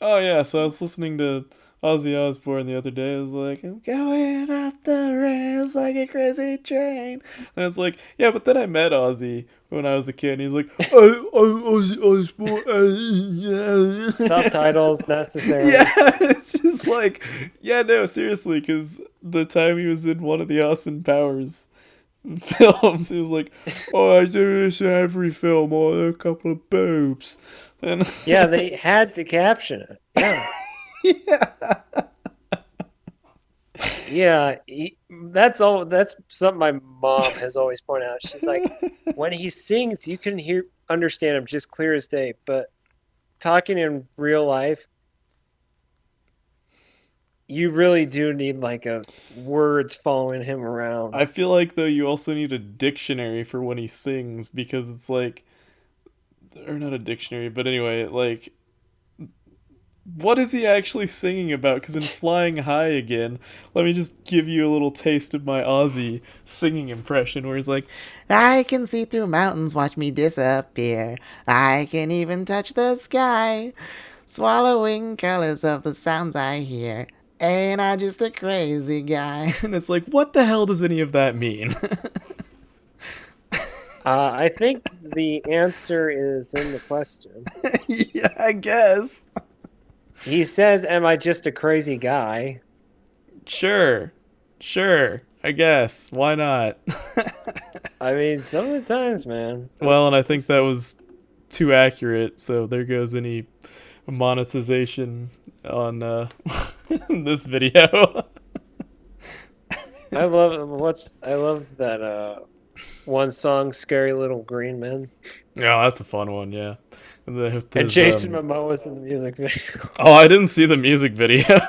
S3: "Oh yeah, so I was listening to Ozzy Osbourne the other day. I was like, I'm going off the rails like a crazy train." And it's like, yeah, but then I met Ozzy when I was a kid, and he's like, Ozzy Osbourne.
S4: Subtitles necessary.
S3: Yeah, it's just like, yeah, no, seriously, because the time he was in one of the Austin Powers films, he was like, "Oh, I do this in every film, or a couple of boobs." And
S4: Yeah, they had to caption it. Yeah.
S3: yeah.
S4: Yeah, that's all. That's something my mom has always pointed out. She's like, when he sings, you can understand him just clear as day. But talking in real life, you really do need like a words following him around.
S3: I feel like though you also need a dictionary for when he sings because it's like, or not a dictionary, but anyway, like, what is he actually singing about? Because in Flying High Again, let me just give you a little taste of my Ozzy singing impression where he's like,
S1: I can see through mountains, watch me disappear. I can even touch the sky, swallowing colors of the sounds I hear. Ain't I just a crazy guy?
S3: and it's like, what the hell does any of that mean?
S4: I think the answer is in the question.
S3: Yeah, I guess.
S4: He says, "Am I just a crazy guy?"
S3: Sure, I guess. Why not?
S4: I mean, some of the times, man.
S3: Well, and I think that was too accurate, so there goes any monetization on this video.
S4: I love that one song, "Scary Little Green Men,"
S3: Yeah, that's a fun one, yeah.
S4: and Jason Momoa's in the music video.
S3: Oh, I didn't see the music video.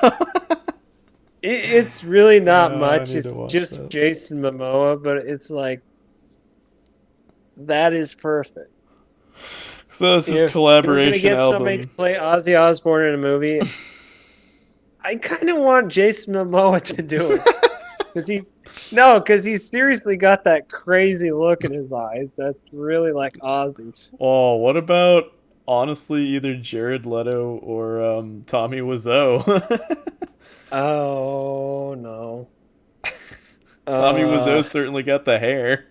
S4: It's really not
S3: I
S4: much.
S3: need
S4: It's
S3: to watch
S4: just
S3: that.
S4: Jason Momoa, but it's like that is perfect.
S3: So this is
S4: If you were gonna
S3: collaboration
S4: get somebody to
S3: album.
S4: play Ozzy Osbourne in a movie, I kind of want Jason Momoa to do it because he's seriously got that crazy look in his eyes. That's really like Ozzy's.
S3: Oh, what about honestly either Jared Leto or Tommy Wiseau?
S4: Oh no.
S3: Tommy Wiseau certainly got the hair.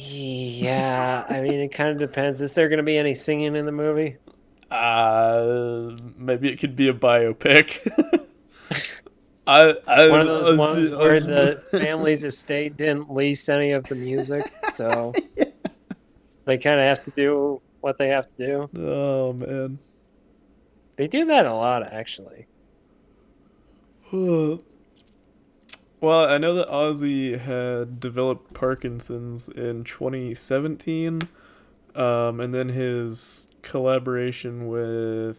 S4: Yeah, I mean, it kind of depends. Is there going to be any singing in the movie?
S3: Maybe it could be a biopic.
S4: One of those ones where the family's estate didn't lease any of the music, so they kind of have to do what they have to do.
S3: Oh man.
S4: They do that a lot, actually.
S3: Well, I know that Ozzy had developed Parkinson's in 2017, and then his collaboration with,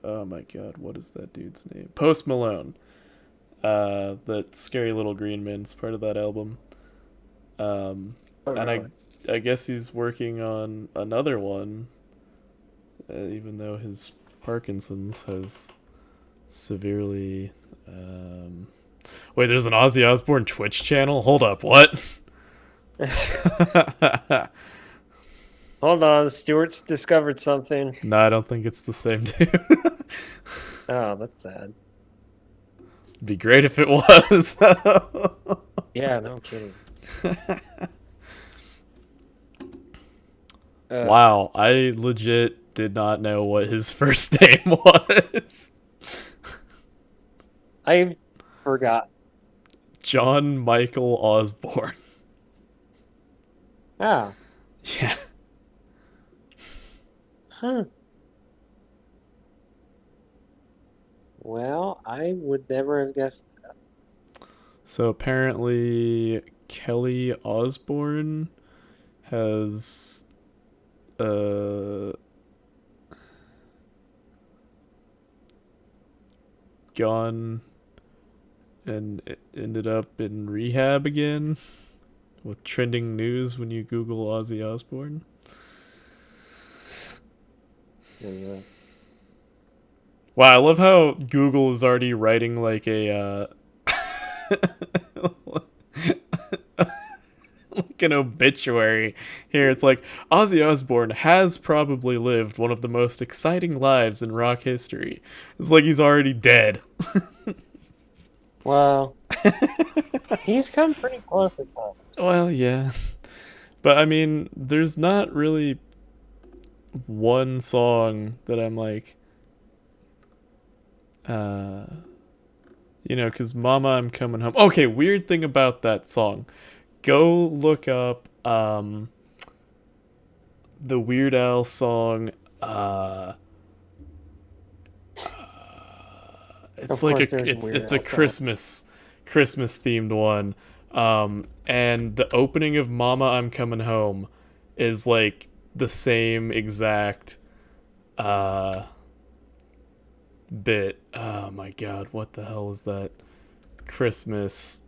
S3: oh my god, what is that dude's name? Post Malone. That Scary Little Green Man's part of that album.
S4: Oh,
S3: And
S4: really?
S3: I guess he's working on another one, even though his Parkinson's has severely. Wait, there's an Ozzy Osbourne Twitch channel? Hold up, what?
S4: Hold on, Stewart's discovered something.
S3: No, I don't think it's the same dude.
S4: Oh, that's sad.
S3: Be great if it was.
S4: Yeah, no kidding.
S3: Wow, I legit did not know what his first name was.
S4: I forgot.
S3: John Michael Osborne.
S4: Ah,
S3: Yeah.
S4: huh. Well, I would never have guessed.
S3: So apparently Kelly Osbourne has gone and ended up in rehab again with trending news when you Google Ozzy Osbourne.
S4: Yeah.
S3: Wow, I love how Google is already writing like a like an obituary here. It's like Ozzy Osbourne has probably lived one of the most exciting lives in rock history. It's like he's already dead.
S4: Well, he's come pretty close at times.
S3: Well, yeah. But I mean, there's not really one song that I'm like, because Mama, I'm Coming Home. Okay, weird thing about that song. Go look up the Weird Al song. It's
S4: Of
S3: like
S4: course, there's
S3: it's a
S4: Weird Al
S3: Christmas themed one. And the opening of Mama, I'm Coming Home is like the same exact bit. Oh my god, what the hell is that Christmas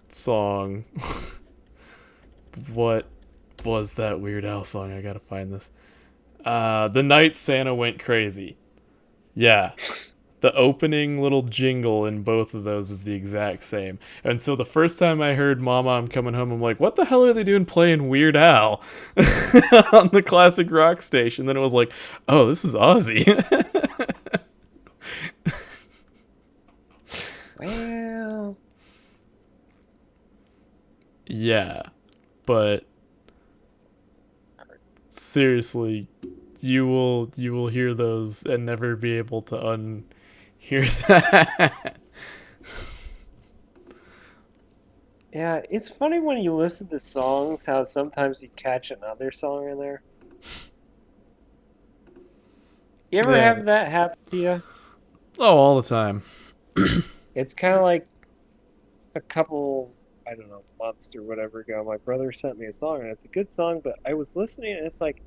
S3: song? What was that Weird Al song? I gotta find this. The Night Santa Went Crazy. Yeah. The opening little jingle in both of those is the exact same. And so the first time I heard Mama, I'm Coming Home, I'm like, what the hell are they doing playing Weird Al on the classic rock station? Then it was like, oh, this is Ozzy.
S4: Well,
S3: Yeah, but seriously, you will hear those and never be able to unhear that.
S4: yeah, it's funny when you listen to songs how sometimes you catch another song in there. You ever
S3: Yeah.
S4: have that happen to you?
S3: Oh, all the time.
S4: It's kind of like a couple, I don't know, months or whatever ago. My brother sent me a song, and it's a good song, but I was listening, and it's like,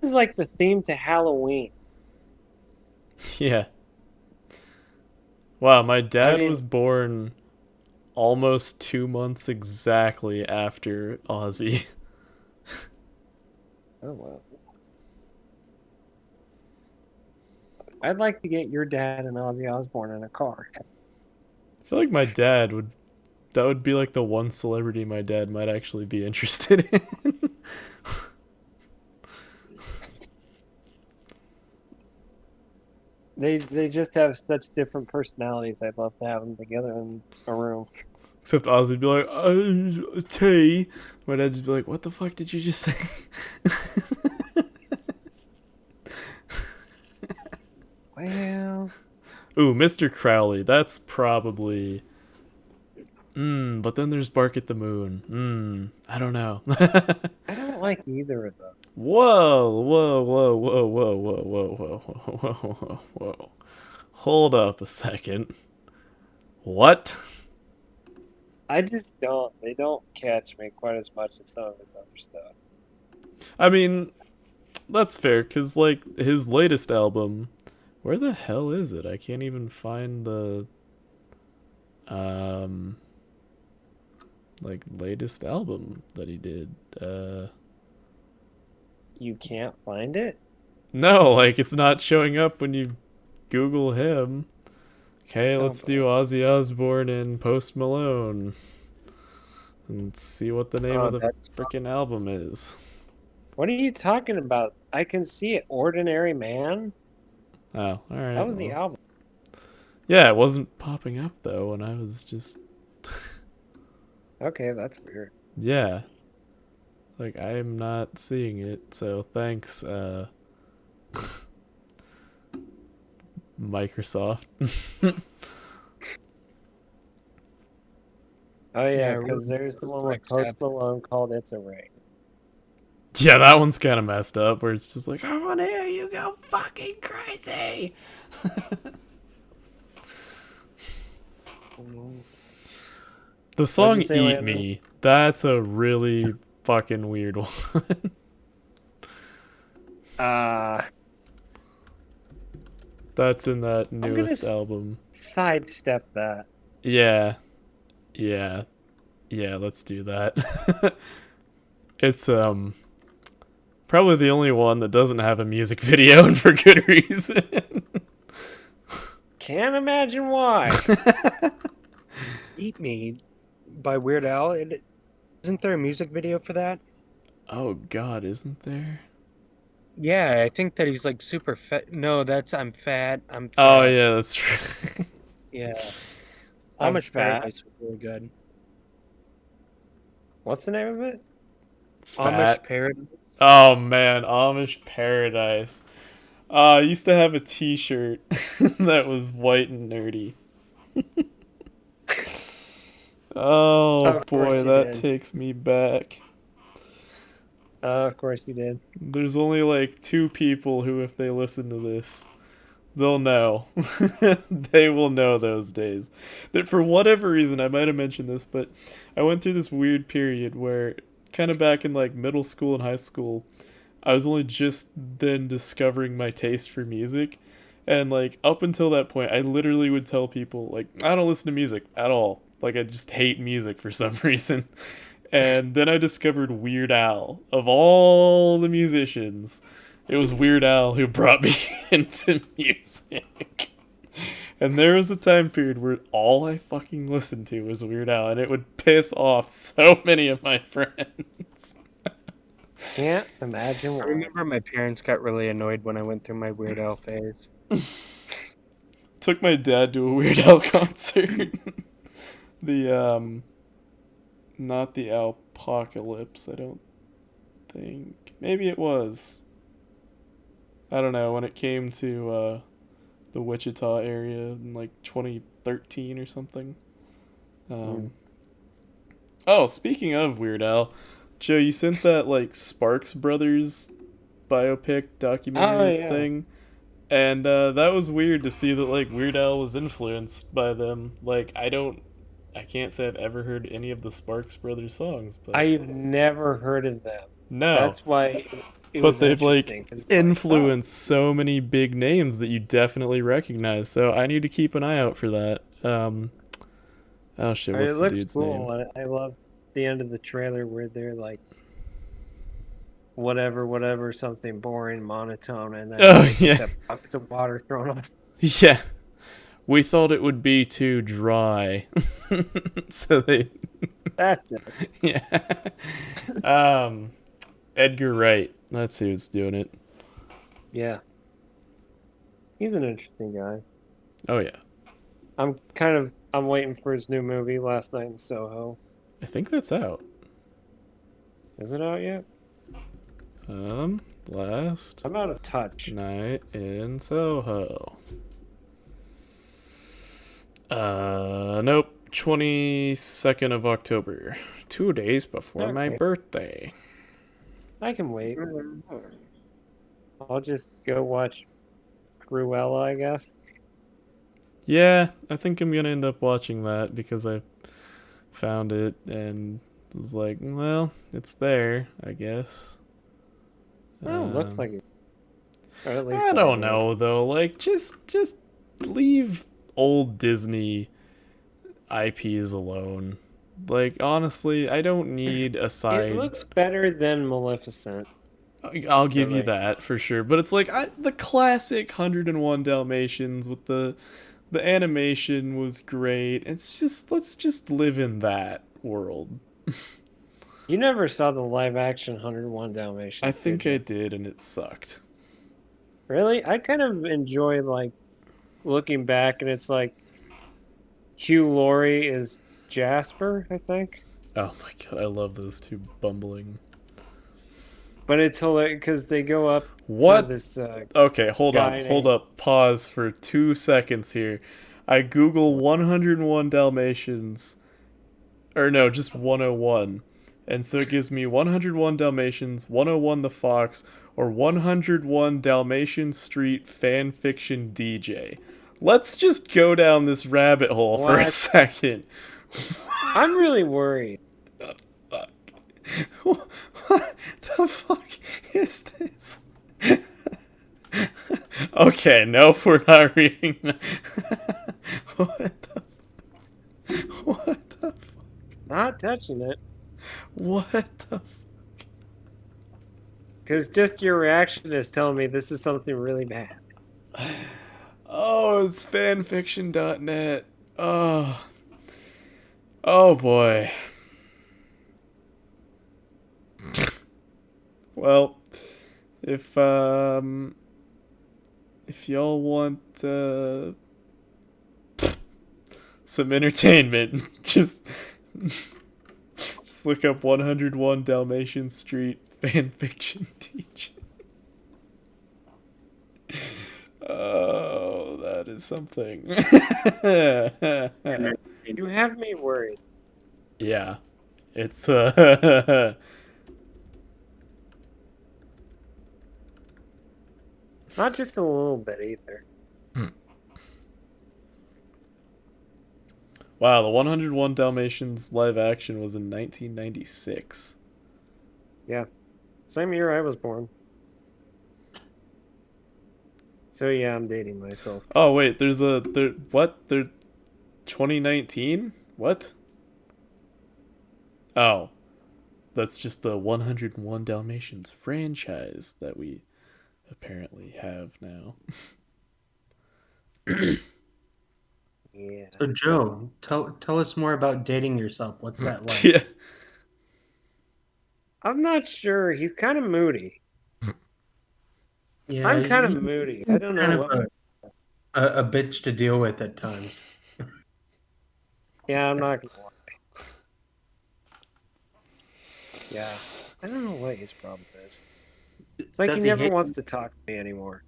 S4: this is like the theme to Halloween.
S3: Yeah. Wow, my dad
S4: mean-
S3: was born almost 2 months exactly after Ozzy.
S4: Oh, wow. I'd like to get your dad and Ozzy Osbourne in a car.
S3: I feel like that would be like the one celebrity my dad might actually be interested in.
S4: They just have such different personalities. I'd love to have them together in a room.
S3: Except Ozzy'd be like, tea. My dad'd just be like, what the fuck did you just say?
S4: Well,
S3: Ooh, Mr. Crowley. That's probably... but then there's Bark at the Moon. I don't know.
S4: I don't like either of those.
S3: Whoa. Hold up a second. What?
S4: I just don't. They don't catch me quite as much as some of his other stuff.
S3: I mean, that's fair, because, like, his latest album... Where the hell is it? I can't even find the... like, latest album that he did.
S4: You can't find it?
S3: No, like, it's not showing up when you Google him. Okay,
S4: Oh,
S3: let's do Ozzy Osbourne and Post Malone. And see what the name of the freaking album is.
S4: What are you talking about? I can see it. Ordinary Man?
S3: Oh, alright.
S4: That was the album.
S3: Yeah, it wasn't popping up, though, and I was just...
S4: Okay, that's weird.
S3: Yeah. Like, I'm not seeing it, so thanks, Microsoft.
S4: Oh, yeah,
S2: Yeah,
S4: because
S2: really,
S4: there's the
S2: those
S4: one with
S2: tracks
S4: Post
S2: happen.
S4: Malone called It's a Rain.
S3: Yeah, that one's kind of messed up, where it's just like, I want to hear you go fucking crazy. The song
S4: you say,
S3: Eat
S4: Landon?
S3: Me, that's a really fucking weird one. That's in that newest album.
S4: Sidestep that.
S3: Yeah, let's do that. It's probably the only one that doesn't have a music video, and for good reason.
S4: Can't imagine why.
S2: Eat Me by Weird Al. Isn't there a music video for that?
S3: Oh god, isn't there?
S2: Yeah, I think that he's like super fat. No, that's I'm fat. I'm fat.
S3: Oh yeah, that's true.
S2: Yeah.
S4: I'm
S2: Amish
S4: fat.
S2: Paradise was really good.
S4: What's the name of it?
S2: Amish Paradise.
S3: Oh man, Amish Paradise. I used to have a t-shirt that was white and nerdy. Oh
S4: Of course
S3: boy,
S4: you
S3: that
S4: did.
S3: takes me back.
S4: Of course you did.
S3: There's only like 2 people who, if they listen to this, they'll know. They will know those days. That for whatever reason, I might have mentioned this, but I went through this weird period where, kind of back in like middle school and high school, I was only just then discovering my taste for music. And like up until that point, I literally would tell people like, I don't listen to music at all. Like I just hate music for some reason. And then I discovered Weird Al. Of all the musicians, it was Weird Al who brought me into music. And there was a time period where all I fucking listened to was Weird Al, and it would piss off so many of my friends.
S4: Can't imagine
S2: I
S4: why.
S2: remember my parents got really annoyed when I went through my Weird Al phase.
S3: Took my dad to a Weird Al concert. The not the Alpocalypse, I don't think. Maybe it was. I don't know, when it came to the Wichita area in like 2013 or something. Oh, speaking of Weird Al, Joe, you sent that like Sparks Brothers biopic documentary thing. And that was weird to see that like Weird Al was influenced by them. Like I can't say I've ever heard any of the Sparks Brothers songs, but
S4: I've never heard of them.
S3: no.
S4: That's why it
S3: But
S4: was
S3: they've like
S4: interesting. 'Cause it's
S3: influenced so many big names that you definitely recognize. So I need to keep an eye out for that. Oh shit, what's
S4: it
S3: the
S4: looks
S3: dude's
S4: cool.
S3: name?
S4: I love the end of the trailer where they're like, whatever, something boring, monotone, and then
S3: Oh,
S4: just
S3: yeah.
S4: have buckets of water thrown on.
S3: Yeah. We thought it would be too dry. So they
S4: That's it.
S3: yeah. Edgar Wright. That's who's doing it.
S4: Yeah. He's an interesting guy.
S3: Oh yeah.
S4: I'm kind of I'm waiting for his new movie, Last Night in Soho.
S3: I think that's out.
S4: Is it out yet?
S3: Last
S4: I'm out of touch.
S3: Night in Soho. Nope. 22nd of October. 2 days before my
S4: Okay.
S3: birthday.
S4: I can wait. I'll just go watch Cruella, I guess.
S3: Yeah, I think I'm gonna end up watching that because I found it and was like, well, it's there, I guess.
S4: Well, looks like it. Or at least
S3: I
S4: the
S3: don't
S4: video.
S3: know though. Like, just leave old Disney IPs alone. Like, honestly, I don't need a
S4: It
S3: side.
S4: looks better than Maleficent.
S3: I'll give you
S4: Really.
S3: that for sure. But it's like the classic 101 Dalmatians with the animation was great. It's just, let's just live in that world.
S4: You never saw the live action 101 Dalmatians,
S3: I think
S4: did you?
S3: I did, and it sucked.
S4: Really? I kind of enjoy like looking back, and it's like Hugh Laurie is Jasper, I think.
S3: Oh my god, I love those two bumbling.
S4: But it's hilarious because they go up
S3: What?
S4: to this
S3: Okay, hold
S4: guy
S3: up.
S4: named-
S3: Pause for 2 seconds here. I Google 101 Dalmatians. Or no, just 101. And so it gives me 101 Dalmatians, 101 The Fox, or 101 Dalmatian Street Fanfiction DJ. Let's just go down this rabbit hole for a
S4: What?
S3: second.
S4: I'm really worried.
S3: What the fuck is this? Okay, nope, we're not reading that. What the fuck?
S4: Not touching it.
S3: What the fuck?
S4: Because just your reaction is telling me this is something really bad.
S3: Oh, it's fanfiction.net. Oh. Oh boy. Well, if y'all want some entertainment, just look up 101 Dalmatian Street fanfiction DJ. Oh, that is something.
S4: You have me worried.
S3: Yeah. It's
S4: Not just a little bit either.
S3: wow, the 101 Dalmatians live action was in 1996.
S4: Yeah. Same year I was born. So yeah, I'm dating myself.
S3: Oh wait, there 2019? What? Oh. That's just the 101 Dalmatians franchise that we apparently have now.
S4: Yeah.
S2: So Joe, tell us more about dating yourself. What's that like?
S3: Yeah.
S4: I'm not sure. He's kind of moody.
S2: Yeah,
S4: I'm kind of
S2: you-
S4: moody. I don't
S2: kind
S4: know
S2: of
S4: what.
S2: a bitch to deal with at times.
S4: Yeah, I'm not gonna lie. Yeah. I don't know what his problem is. It's like
S2: Does
S4: he
S2: he
S4: never
S2: hate
S4: wants to talk to me anymore.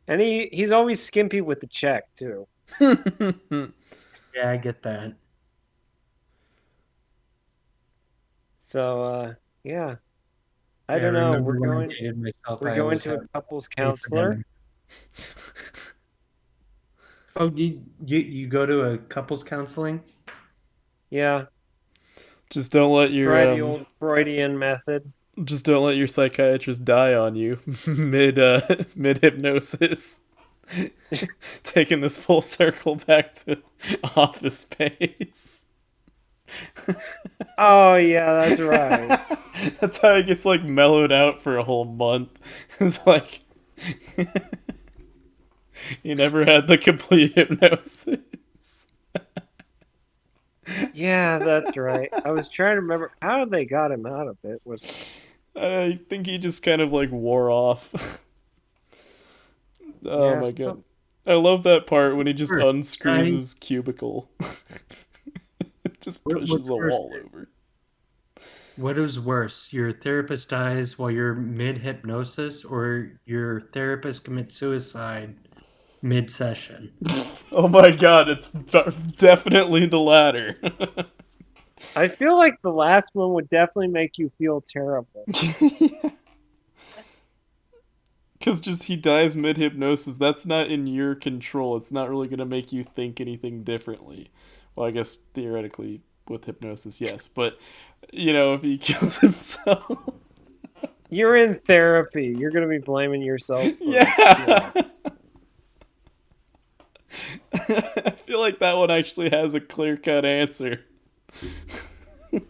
S4: And he's always skimpy with the check too.
S2: Yeah, I get that.
S4: So yeah. I
S2: Yeah,
S4: don't know.
S2: remember
S4: We're
S2: when I
S4: going
S2: dated myself,
S4: we're
S2: I
S4: going
S2: always
S4: to a
S2: had
S4: couples
S2: to pay for
S4: counselor.
S2: dinner. Oh, you go to a couples counseling?
S4: Yeah.
S3: Just don't let your
S4: Try the old Freudian method.
S3: just don't let your psychiatrist die on you mid hypnosis. Taking this full circle back to Office Space.
S4: Oh yeah, that's right.
S3: That's how it gets like mellowed out for a whole month. It's like you never had the complete hypnosis.
S4: Yeah, that's right. I was trying to remember how they got him out of it. Was
S3: I think he just kind of like wore off. Oh
S4: yeah,
S3: my god. I love that part when he just
S2: Sure.
S3: unscrews his cubicle. Just
S2: What's
S3: pushes a
S2: worse?
S3: wall over.
S2: What is worse, your therapist dies while you're mid-hypnosis, or your therapist commits suicide mid-session?
S3: Oh my god, it's definitely the latter.
S4: I feel like the last one would definitely make you feel terrible.
S3: Because just he dies mid hypnosis, that's not in your control. It's not really going to make you think anything differently. Well, I guess theoretically with hypnosis, yes. But, if he kills himself.
S4: You're in therapy. You're going to be blaming yourself.
S3: Yeah. I feel like that one actually has a clear cut answer.
S2: Well,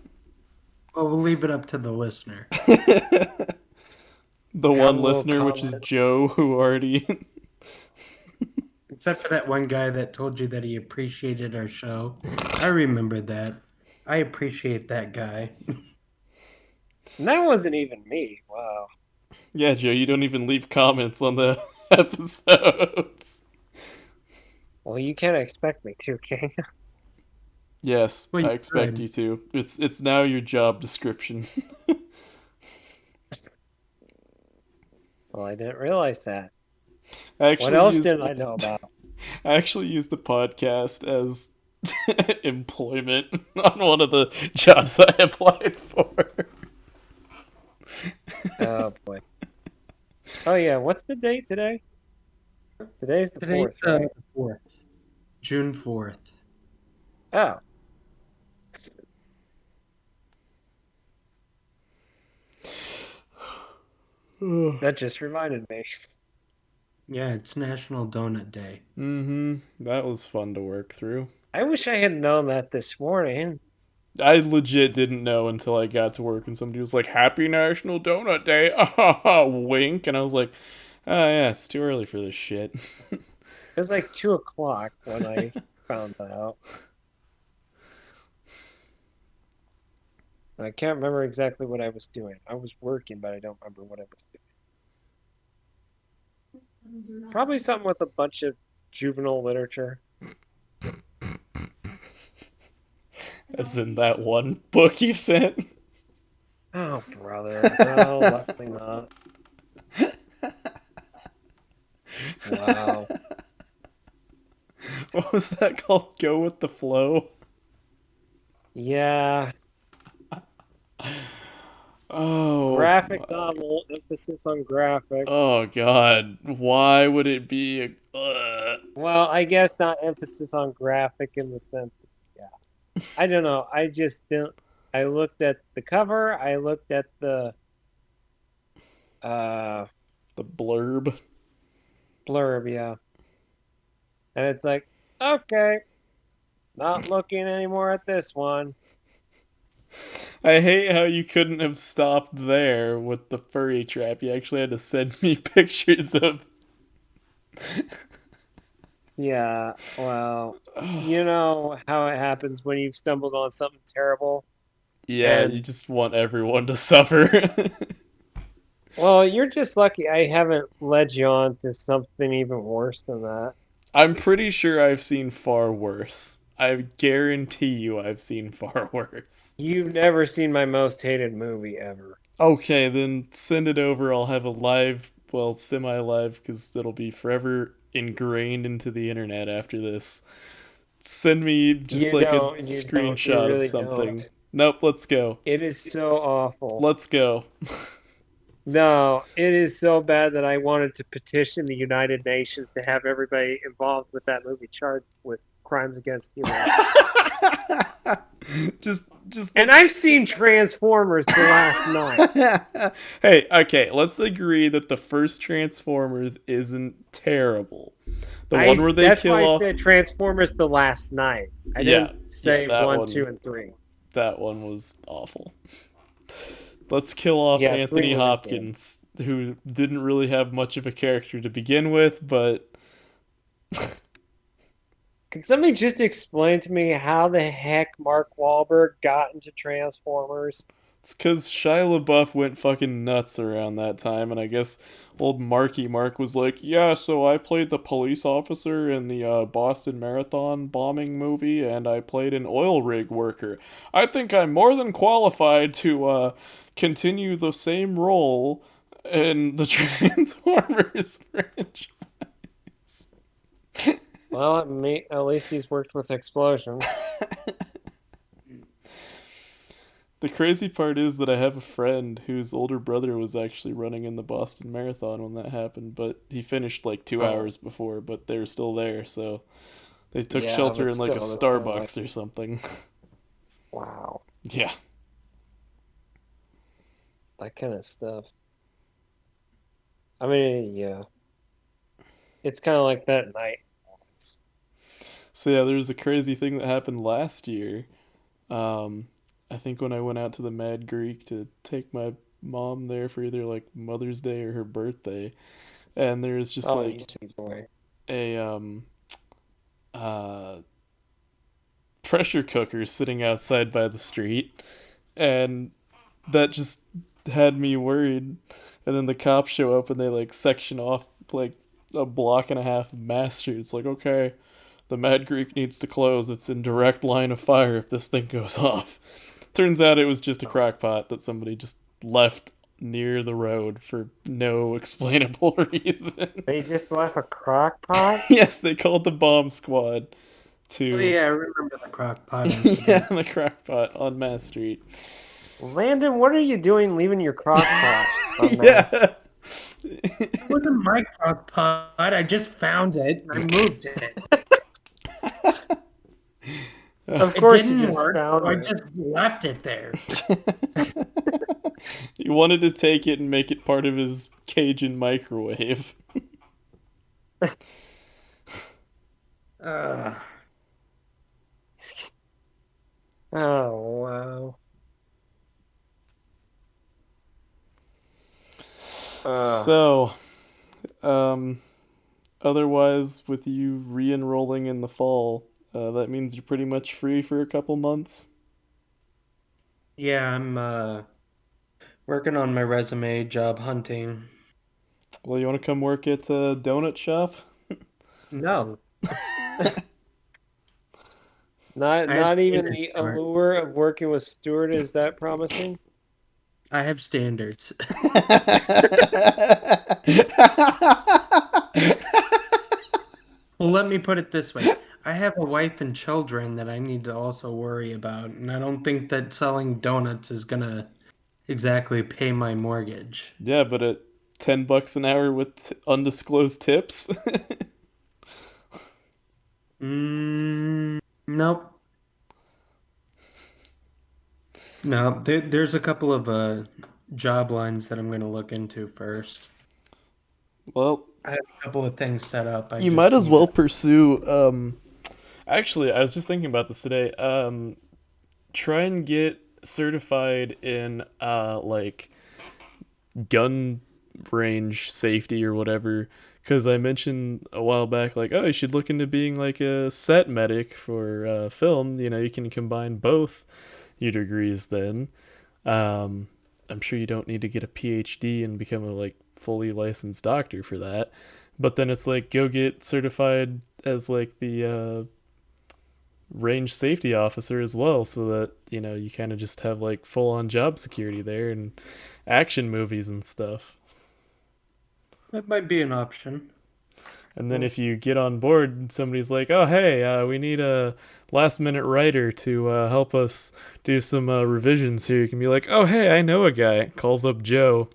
S2: we'll leave it up to the listener.
S3: The
S4: Have
S3: one
S4: a little
S3: listener, which is
S4: comment.
S3: Joe, who already.
S2: Except for that one guy that told you that he appreciated our show. I remember that. I appreciate that guy.
S4: And that wasn't even me. Wow.
S3: Yeah, Joe, you don't even leave comments on the episodes.
S4: Well, you can't expect me to, can you?
S3: Yes,
S2: Well,
S3: I
S2: you
S3: expect
S2: could.
S3: you to. It's now your job description.
S4: Well, I didn't realize that.
S3: I
S4: What else didn't I know about?
S3: I actually used the podcast as employment on one of the jobs I applied for.
S4: Oh, boy. Oh, yeah. What's the date today? Today's the 4th, right?
S2: The 4th. June 4th.
S4: Oh. That just reminded me.
S2: Yeah, it's National Donut Day.
S3: Mm-hmm. That was fun to work through.
S4: I wish I had known that this morning.
S3: I legit didn't know until I got to work and somebody was like, "Happy National Donut Day!" Wink, and I was like, "Oh yeah, it's too early for this shit."
S4: It was like 2 o'clock when I found that out. I can't remember exactly what I was doing. I was working, but I don't remember what I was doing. Probably something with a bunch of juvenile literature.
S3: As in that one book you sent.
S4: Oh, brother. No, luckily not. Wow.
S3: What was that called? Go with the Flow?
S4: Yeah.
S3: Oh.
S4: Graphic novel, emphasis on graphic.
S3: Oh god. Why would it be a.
S4: Well, I guess not emphasis on graphic in the sense, yeah. I don't know. I just didn't. I looked at the cover. I looked at the
S3: The blurb.
S4: blurb, yeah. And it's like, okay, not looking anymore at this one.
S3: I hate how you couldn't have stopped there with the furry trap. You actually had to send me pictures of.
S4: Yeah, well, you know how it happens when you've stumbled on something terrible.
S3: Yeah,
S4: And-
S3: you just want everyone to suffer.
S4: Well, you're just lucky I haven't led you on to something even worse than that.
S3: I'm pretty sure I've seen far worse. I guarantee you I've seen far worse.
S4: You've never seen my most hated movie ever.
S3: Okay, then send it over. I'll have a live, well, semi-live, because it'll be forever ingrained into the internet after this. Send me just
S4: You
S3: like
S4: don't,
S3: a
S4: you don't,
S3: screenshot
S4: you really
S3: of something.
S4: don't.
S3: Nope, let's go.
S4: It is so awful.
S3: Let's go.
S4: No, it is so bad that I wanted to petition the United Nations to have everybody involved with that movie charged with crimes against humanity.
S3: just
S4: And I've seen Transformers the last night.
S3: Hey, okay, let's agree that the first Transformers isn't terrible. The one where they
S4: that's
S3: kill
S4: why
S3: off.
S4: I said Transformers the last night. I didn't say
S3: that
S4: 1,
S3: one.
S4: 2, and 3.
S3: That one was awful. Let's kill off
S4: Yeah,
S3: Anthony
S4: 3 wasn't
S3: Hopkins, who didn't really have much of a character to begin with, but
S4: Could somebody just explain to me how the heck Mark Wahlberg got into Transformers?
S3: It's because Shia LaBeouf went fucking nuts around that time, and I guess old Marky Mark was like, yeah, so I played the police officer in the Boston Marathon bombing movie, and I played an oil rig worker. I think I'm more than qualified to continue the same role in the Transformers franchise.
S4: Well, at least he's worked with explosions.
S3: The crazy part is that I have a friend whose older brother was actually running in the Boston Marathon when that happened, but he finished like 2 hours before, but they were still there, so they took
S4: Yeah,
S3: shelter
S4: but
S3: in like a
S4: still, that's kinda
S3: Starbucks or something.
S4: Wow,
S3: Yeah.
S4: that kind of stuff. I mean, yeah. It's kind of like that night.
S3: So yeah, there was a crazy thing that happened last year. I think when I went out to the Mad Greek to take my mom there for either like Mother's Day or her birthday, and there was just
S4: Oh, you
S3: like
S4: sweet boy.
S3: a uh pressure cooker sitting outside by the street, and that just had me worried. And then the cops show up and they like section off like a block and a half of Mass Street. It's like, okay, the Mad Greek needs to close. It's in direct line of fire if this thing goes off. Turns out it was just a crock pot that somebody just left near the road for no explainable reason.
S4: They just left a crock pot?
S3: Yes, they called the bomb squad to.
S2: Oh yeah, I remember the crock pot incident.
S3: Yeah, the crock pot on Mass Street.
S4: Landon, what are you doing leaving your crock pot on
S3: Yeah.
S4: Mass?
S2: It wasn't my crock pot. I just found it and I moved it.
S4: Of
S2: It
S4: course you
S2: didn't
S4: just
S2: work,
S4: found
S2: so I
S4: it.
S2: just left it there.
S3: He wanted to take it and make it part of his Cajun microwave.
S4: Oh, wow.
S3: So, otherwise, with you re-enrolling in the fall, that means you're pretty much free for a couple months.
S2: Yeah, I'm working on my resume, job hunting.
S3: Well, you want to come work at a donut shop?
S2: No.
S4: Not even
S2: standards,
S4: the
S2: Stuart.
S4: allure of working with Stuart is that promising?
S2: I have standards. Well, let me put it this way. I have a wife and children that I need to also worry about, and I don't think that selling donuts is gonna exactly pay my mortgage.
S3: Yeah, but at $10 an hour with undisclosed tips.
S2: Nope. No, there's a couple of job lines that I'm gonna look into first.
S3: Well,
S2: I have a couple of things set up.
S3: you might as well pursue. Actually, I was just thinking about this today. Try and get certified in like gun range safety or whatever. Because I mentioned a while back, like, oh, you should look into being like a set medic for film. You know, you can combine both your degrees then. I'm sure you don't need to get a PhD and become a like fully licensed doctor for that. But then it's like go get certified as like the range safety officer as well, so that you know you kind of just have like full on job security there and action movies and stuff.
S2: That might be an option.
S3: And then if you get on board and somebody's like, oh, hey, we need a last minute writer to help us do some revisions here, you can be like, oh, hey, I know a guy. Calls up Joe,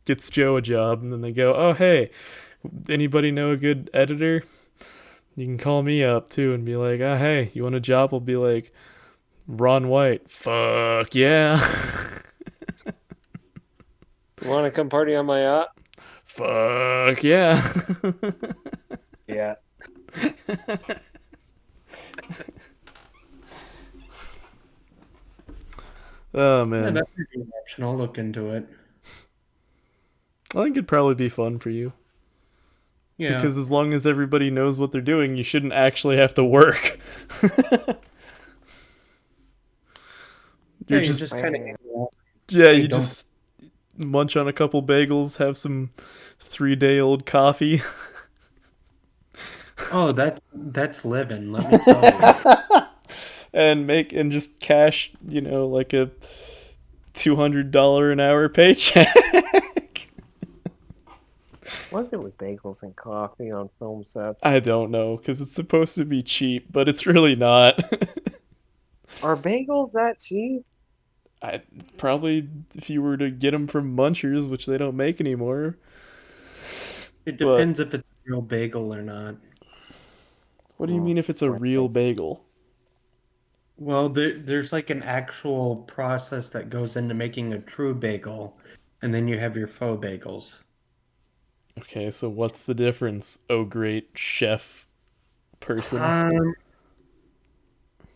S3: gets Joe a job, and then they go, oh, hey, anybody know a good editor? You can call me up too and be like, oh, hey, you want a job? We'll be like, Ron White. Fuck yeah.
S4: You want to come party on my yacht?
S3: Fuck yeah.
S4: Yeah.
S3: Oh,
S2: Yeah,
S3: man.
S2: that could be an option. I'll look into it.
S3: I think it'd probably be fun for you.
S2: Yeah.
S3: Because as long as everybody knows what they're doing, you shouldn't actually have to work.
S2: Yeah,
S3: You're just
S2: kind of
S3: Yeah,
S2: Hey,
S3: you
S2: don't.
S3: just munch on a couple bagels, have some 3-day-old coffee.
S2: Oh, that's living. Let me tell you.
S3: and just cash, like a $200 an hour paycheck.
S4: What's it with bagels and coffee on film sets?
S3: I don't know, because it's supposed to be cheap, but it's really not.
S4: Are bagels that cheap?
S3: I probably, if you were to get them from Munchers, which they don't make anymore.
S2: It
S3: But
S2: depends if it's a real bagel or not.
S3: what do you mean if it's a real bagel?
S2: Well, there's like an actual process that goes into making a true bagel, and then you have your faux bagels.
S3: Okay, so what's the difference, oh great chef person?
S2: Um,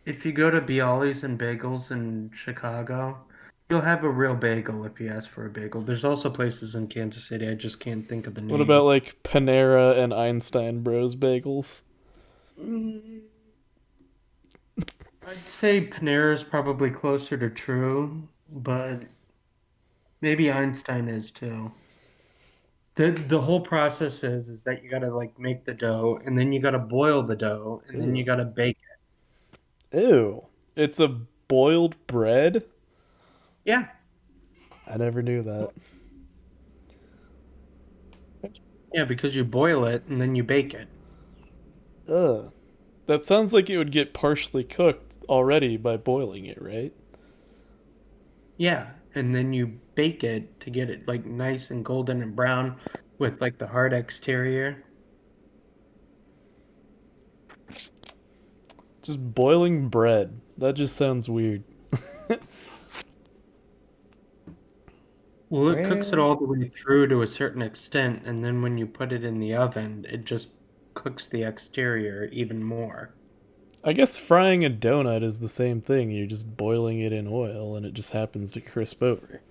S2: if you go to Bialy's and Bagels in Chicago, you'll have a real bagel if you ask for a bagel. There's also places in Kansas City, I just can't think of the
S3: What about
S2: name.
S3: like Panera and Einstein Bros bagels?
S2: Mm, I'd say Panera is probably closer to true, but maybe Einstein is too. The whole process is that you gotta like make the dough and then you gotta boil the dough and then you
S3: Ew.
S2: gotta bake it.
S3: Ew. It's a boiled bread?
S2: Yeah,
S3: I never knew that.
S2: yeah, because you boil it and then you bake it.
S3: Ugh. That sounds like it would get partially cooked already by boiling it, right?
S2: Yeah, and then you bake it to get it like nice and golden and brown with like the hard exterior.
S3: Just boiling bread. That just sounds weird.
S2: Well, it cooks it
S4: Well,
S2: all the way through to a certain extent, and then when you put it in the oven, it just cooks the exterior even more.
S3: I guess frying a donut is the same thing. You're just boiling it in oil and it just happens to crisp over.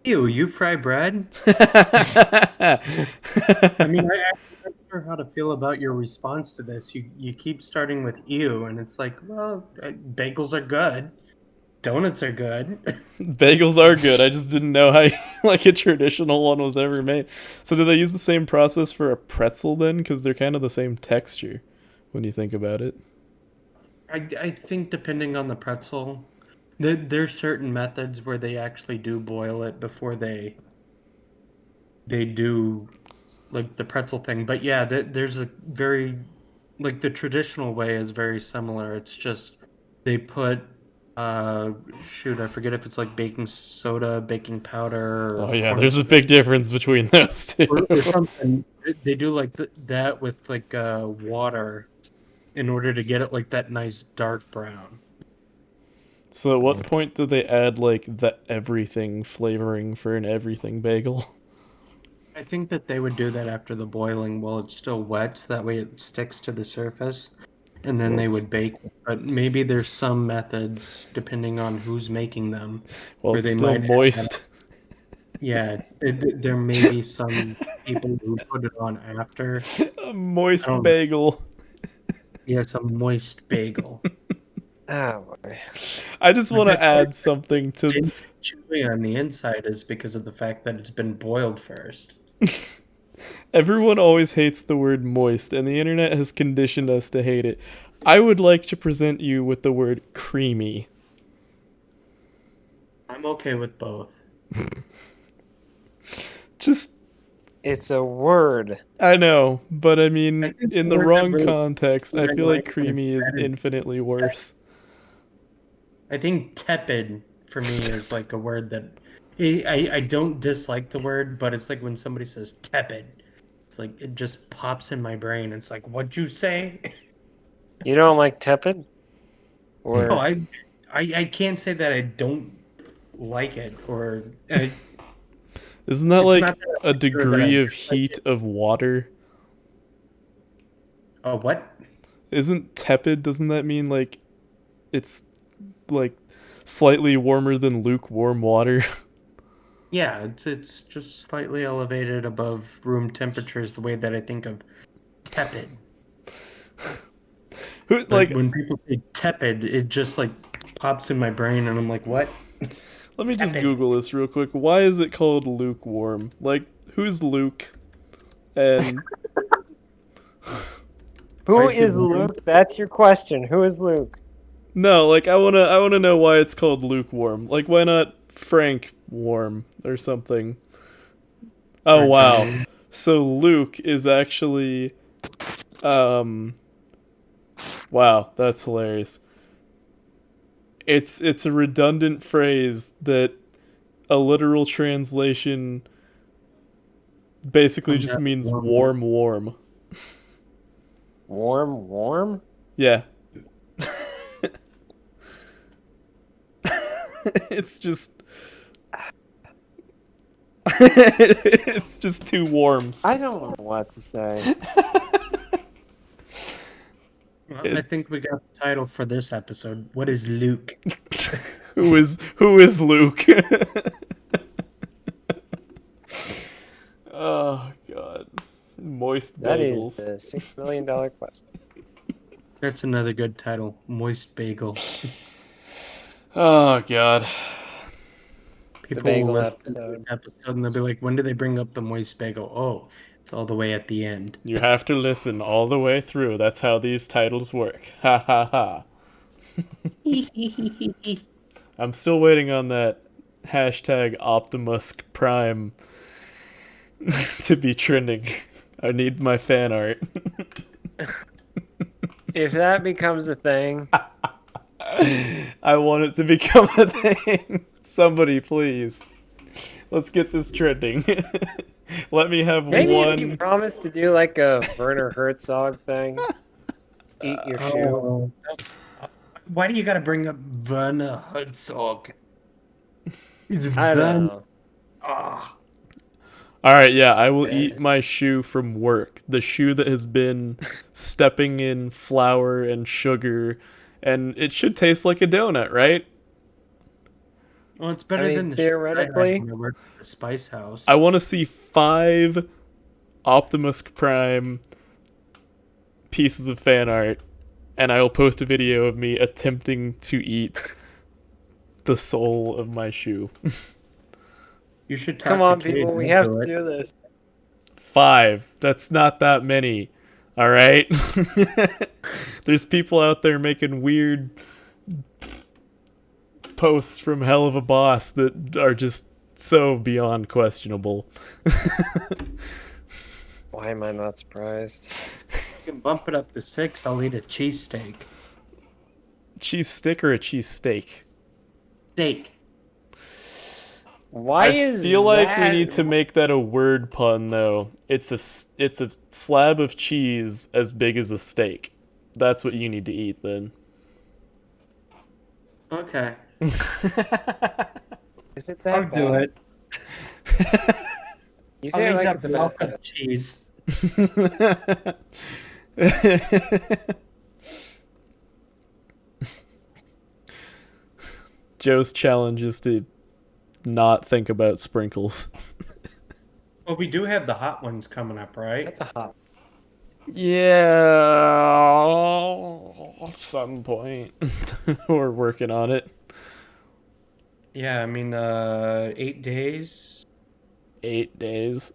S2: Ew, you fry bread? I mean, I'm not sure how to feel about your response to this. You keep starting with ew, and it's like, well, bagels are good, donuts are good.
S3: Bagels are good. I just didn't know how like a traditional one was ever made. So do they use the same process for a pretzel then? Because they're kind of the same texture when you think about it.
S2: I think depending on the pretzel, there's certain methods where they actually do boil it before they do like the pretzel thing. But yeah, there's a very like the traditional way is very similar. It's just they put shoot, I forget if it's like baking soda, baking powder, or
S3: Oh yeah,
S2: corn
S3: there's a big difference between those two.
S2: or something. They do like that with like water in order to get it like that nice dark brown.
S3: So at what point do they add like the everything flavoring for an everything bagel?
S2: I think that they would do that after the boiling while it's still wet, so that way it sticks to the surface, and then
S3: Well,
S2: they
S3: it's
S2: would bake it. But maybe there's some methods, depending on who's making them,
S3: well,
S2: where
S3: it's
S2: they
S3: still
S2: might add that.
S3: moist.
S2: Yeah, there may be some people who put it on after.
S3: A
S2: I
S3: moist
S2: don't.
S3: bagel.
S2: Yeah, it's a moist bagel.
S4: oh boy.
S3: I just
S2: The
S3: want to
S2: good part
S3: add something to.
S2: is chewy on the inside is because of the fact that it's been boiled first.
S3: Everyone always hates the word moist, and the internet has conditioned us to hate it. I would like to present you with the word creamy.
S2: I'm okay with both.
S3: Just,
S4: It's a word.
S3: I know, but I mean,
S2: I think
S3: in
S2: the
S3: the
S2: word that
S3: wrong
S2: really
S3: context, I
S2: my
S3: feel like
S2: mind when it's
S3: creamy is
S2: said is
S3: infinitely worse.
S2: I think tepid for me is like a word that I don't dislike the word, but it's like when somebody says tepid, it's like it just pops in my brain. It's like, what'd you say?
S4: You don't like tepid?
S2: No,
S4: Or
S2: I can't say that I don't like it, or
S3: Isn't that
S2: it's
S3: like
S2: not that I
S3: a
S2: like it or that I
S3: degree of
S2: dislike
S3: heat
S2: it.
S3: of water?
S2: What?
S3: Isn't tepid, doesn't that mean like it's like slightly warmer than lukewarm water?
S2: Yeah, it's just slightly elevated above room temperature is the way that I think of tepid. But
S3: Like
S2: when people say tepid, it just like pops in my brain, and I'm like, what?
S3: Let me just
S5: Tap
S3: Google
S5: in.
S3: this real quick. Why is it called lukewarm? Like, who's Luke? And
S4: Who
S2: Spicy
S4: is
S2: warm.
S4: Luke? That's your question. Who is Luke?
S3: no, like I wanna know why it's called lukewarm. Like, why not Frank Warm or something? Oh
S2: Or
S3: wow.
S2: Johnny.
S3: So Luke is actually, wow, that's hilarious. It's a redundant phrase that a literal translation basically
S2: Comes
S3: just
S2: out
S3: means
S2: warm.
S3: warm.
S4: Warm?
S3: Yeah. It's just it's just two warms.
S4: I don't know what to say.
S2: Well, I
S3: It's-
S2: think we got the title for this episode. What is Luke?
S3: who is Luke? Oh god. Moist
S4: That is
S3: bagels.
S4: the $6 million question.
S2: That's another good title. Moist Bagel.
S3: Oh god.
S2: People
S4: bagel
S2: will listen to
S4: episode.
S2: this episode and they'll be like, when do they bring up the moist bagel? Oh, it's all the way at the end.
S3: You have to listen all the way through. That's how these titles work. Ha ha ha. I'm still waiting on that hashtag Optimus Prime to be trending. I need my fan art.
S4: If that becomes a thing,
S3: I want it to become a thing. Somebody, please. Let's get this trending. Let me have
S4: maybe if you
S3: one.
S4: promise to do like a Werner Herzog thing, eat your shoe.
S2: Why do you gotta bring up Werner Herzog? It's
S4: I don't
S2: Werner.
S4: know.
S2: Ah.
S3: Alright, yeah, I will eat my shoe from work. The shoe that has been stepping in flour and sugar, and it should taste like a donut, right?
S2: Well, it's better
S4: I mean,
S2: than the shit I had
S4: theoretically.
S2: when I worked at the Spice House.
S3: I want to see 5 Optimus Prime pieces of fan art, and I will post a video of me attempting to eat the sole of my shoe.
S2: You should talk
S4: Come on,
S2: to Kate
S4: people, we
S2: into
S4: have to
S2: it.
S4: do this.
S3: 5. That's not that many. All right? There's people out there making weird posts from Hell of a Boss that are just so beyond questionable.
S4: Why am I not surprised?
S2: You can bump it up to 6. I'll eat a cheesesteak.
S3: Cheese stick or a cheese steak?
S2: Steak.
S4: Why
S3: I
S4: is
S3: feel like
S4: that?
S3: we need to make that a word pun, though. It's a slab of cheese as big as a steak. That's what you need to eat, then.
S2: Okay.
S4: Is it that
S2: I'll
S4: bad?
S2: do it.
S4: You
S2: I'll
S4: say it
S2: eat
S4: like
S2: that
S4: it's
S2: block
S4: about
S2: of cheese.
S3: Joe's challenge is to not think about sprinkles.
S2: Well, we do have the hot ones coming up, right?
S4: That's a hot.
S3: Yeah, at some point. We're working on it.
S2: Yeah, I mean, 8 days.
S3: 8 days.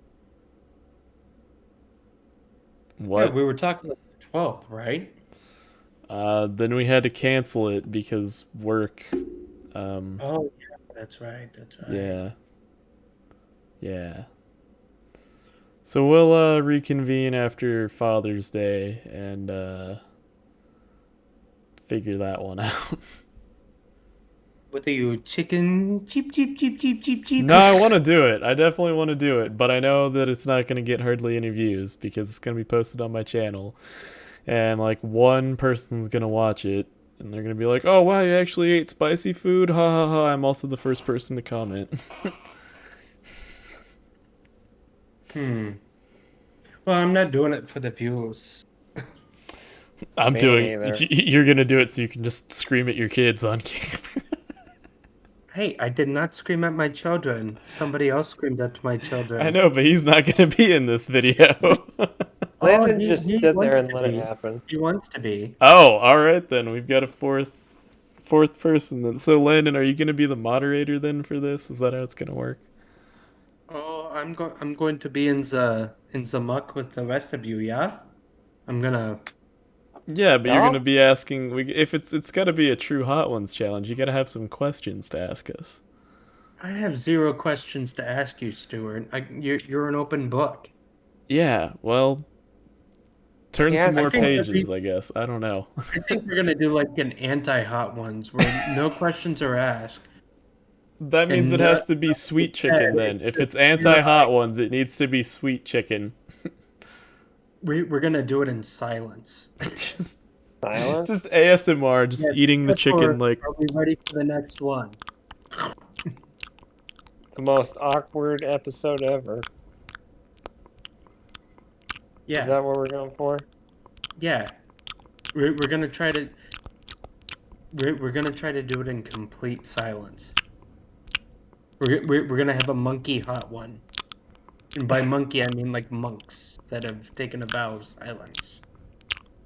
S2: Yeah,
S3: What?
S2: we were talking about the 12th, right?
S3: Then we had to cancel it because work.
S2: Oh, yeah, that's right. That's right.
S3: Yeah. Yeah. So we'll reconvene after Father's Day and figure that one out.
S2: What are you, chicken? Cheep, cheep, cheep, cheep, cheep, cheep.
S3: No, I want to do it. I definitely want to do it, but I know that it's not going to get hardly any views because it's going to be posted on my channel. And like one person's going to watch it and they're going to be like, "Oh, wow, you actually ate spicy food? Ha ha ha. I'm also the first person to comment."
S2: Well, I'm not doing it for the views.
S3: I'm
S4: Me
S3: doing
S4: neither.
S3: You're going to do it so you can just scream at your kids on camera.
S2: Hey, I did not scream at my children. Somebody else screamed at my children.
S3: I know, but he's not going to be in this video.
S4: Landon
S2: he-
S4: just
S2: he
S4: stood
S2: wants
S4: there and
S2: to
S4: let it
S2: be.
S4: happen.
S2: He wants to be.
S3: Oh, all right then. We've got a fourth fourth person then. So Landon, are you gonna be the moderator then for this? Is that how it's gonna work?
S2: Oh, I'm going to be in the muck with the rest of you, yeah? I'm gonna.
S3: Yeah, but you're
S4: Yeah?
S3: gonna be asking. If it's gotta be a true Hot Ones challenge, you gotta have some questions to ask us.
S2: I have 0 questions to ask you, Stuart. You're an open book.
S3: Yeah, well, turn
S4: He
S3: some
S4: has a
S3: more
S2: think that
S3: pages, I guess. I don't know.
S2: I think we're gonna do like an anti-hot ones where no questions are asked,
S3: That means
S2: and
S3: it
S2: no,
S3: has to be sweet
S2: yeah,
S3: chicken then. If it's
S2: you're
S3: anti-hot ones, it needs to be sweet chicken.
S2: we're gonna do it in silence.
S3: just,
S4: Silence?
S3: just ASMR, just
S2: Yes,
S3: eating the chicken like.
S2: Are we ready for the next one?
S4: The most awkward episode ever.
S2: Yeah,
S4: Is that what we're going for?
S2: yeah. We're gonna try to we're gonna try to do it in complete silence. We're gonna have a monkey hot one, and by monkey I mean like monks that have taken a vow of silence.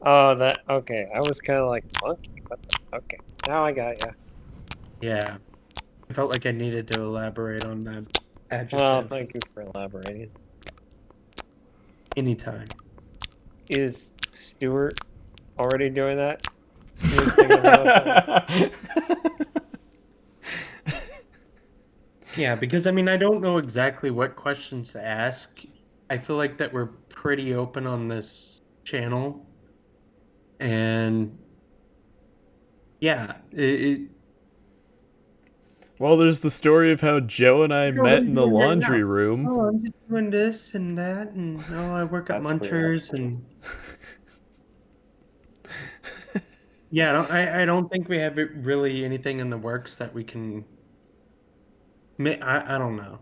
S4: Oh, that. Okay. I was kind of like, monkey? Okay. Now I got ya.
S2: Yeah, I felt like I needed to elaborate on that adjective.
S4: Well, thank you for elaborating.
S2: Anytime.
S4: Is Stuart already doing that? Stuart thinking about that?
S2: Yeah, because I mean I don't know exactly what questions to ask. I feel like that we're pretty open on this channel, and yeah,
S3: Well, there's the story of how Joe and I
S2: You know,
S3: met
S2: what
S3: in
S2: are
S3: the
S2: you doing right
S3: laundry
S2: now?
S3: room.
S2: Oh, I'm just doing this and that, and oh, I work at
S4: That's weird.
S2: Munchers, and yeah, I don't think we have really anything in the works that we can. I don't know.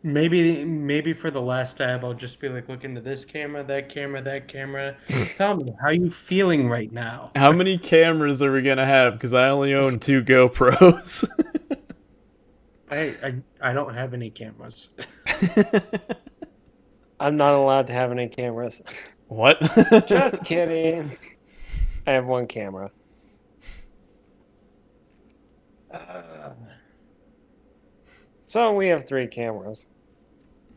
S2: Maybe for the last tab, I'll just be like, look into this camera, that camera, that camera. Tell me, how you feeling right now?
S3: How many cameras are we gonna have? Because I only own 2 GoPros.
S2: I don't have any cameras.
S4: I'm not allowed to have any cameras.
S3: What?
S4: Just kidding. I have 1 camera. So we have 3 cameras.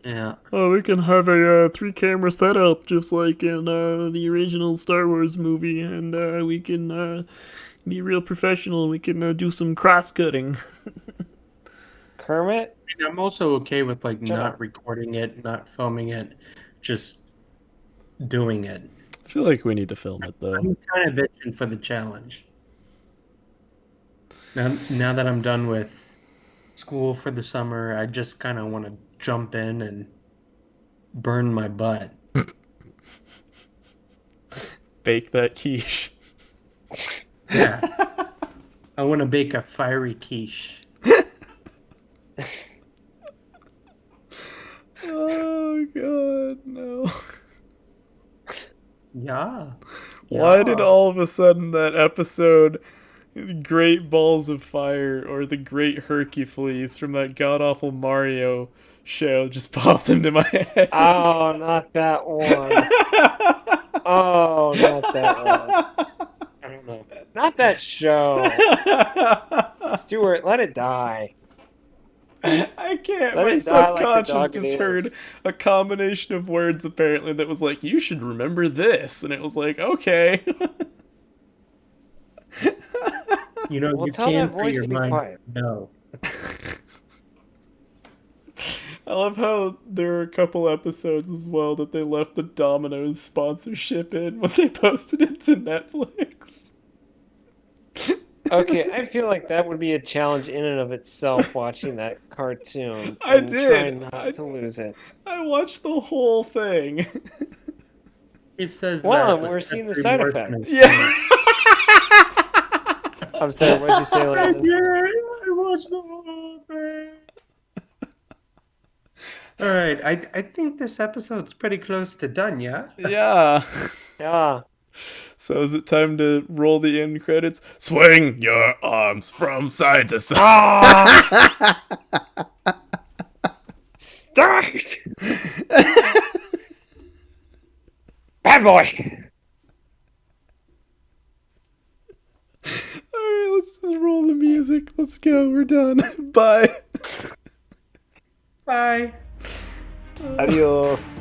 S2: Yeah.
S3: Oh, we can have a 3-camera setup, just like in the original Star Wars movie, and we can be real professional. We can do some cross-cutting.
S4: Kermit?
S2: I'm also okay with like
S4: Shut
S2: not
S4: up.
S2: recording it, not filming it, just doing it.
S3: I feel like we need to film it, though.
S2: I'm kind of itching for the challenge. Now that I'm done with school for the summer, I just kind of want to jump in and burn my butt.
S3: Bake that quiche.
S2: Yeah. I want to bake a fiery quiche.
S3: Oh, God, no.
S2: Yeah.
S3: Why did all of a sudden that episode, Great Balls of Fire, or the Great Hercules from that god-awful Mario show just popped into my head?
S4: Oh, not that one. Oh, not that one. I don't know. Not that show. Stuart, let it die.
S3: I can't.
S4: Let
S3: My
S4: it die like the
S3: subconscious
S4: dog it
S3: just heard
S4: is.
S3: a combination of words apparently that was like, you should remember this. And it was like, okay.
S2: You know,
S4: Well,
S2: you
S4: tell
S2: can
S4: that
S2: free
S4: voice
S2: your
S4: to be
S2: mind.
S4: quiet.
S2: No.
S3: I love how there are a couple episodes as well that they left the Domino's sponsorship in when they posted it to Netflix.
S4: Okay, I feel like that would be a challenge in and of itself, watching that cartoon.
S3: I
S4: and
S3: did.
S4: Trying not to lose it.
S3: I watched the whole thing.
S2: It says
S4: Well,
S2: that
S4: we're seeing the side effects.
S3: Yeah.
S4: I'm sorry, what did you say, Landon?
S2: I watched the whole thing. All right, I think this episode's pretty close to done, yeah?
S3: Yeah.
S4: Yeah.
S3: So is it time to roll the end credits? Swing your arms from side to side.
S4: Ah! Start! Bad boy!
S3: music. Let's go. We're done. Bye.
S2: Bye.
S4: Adios.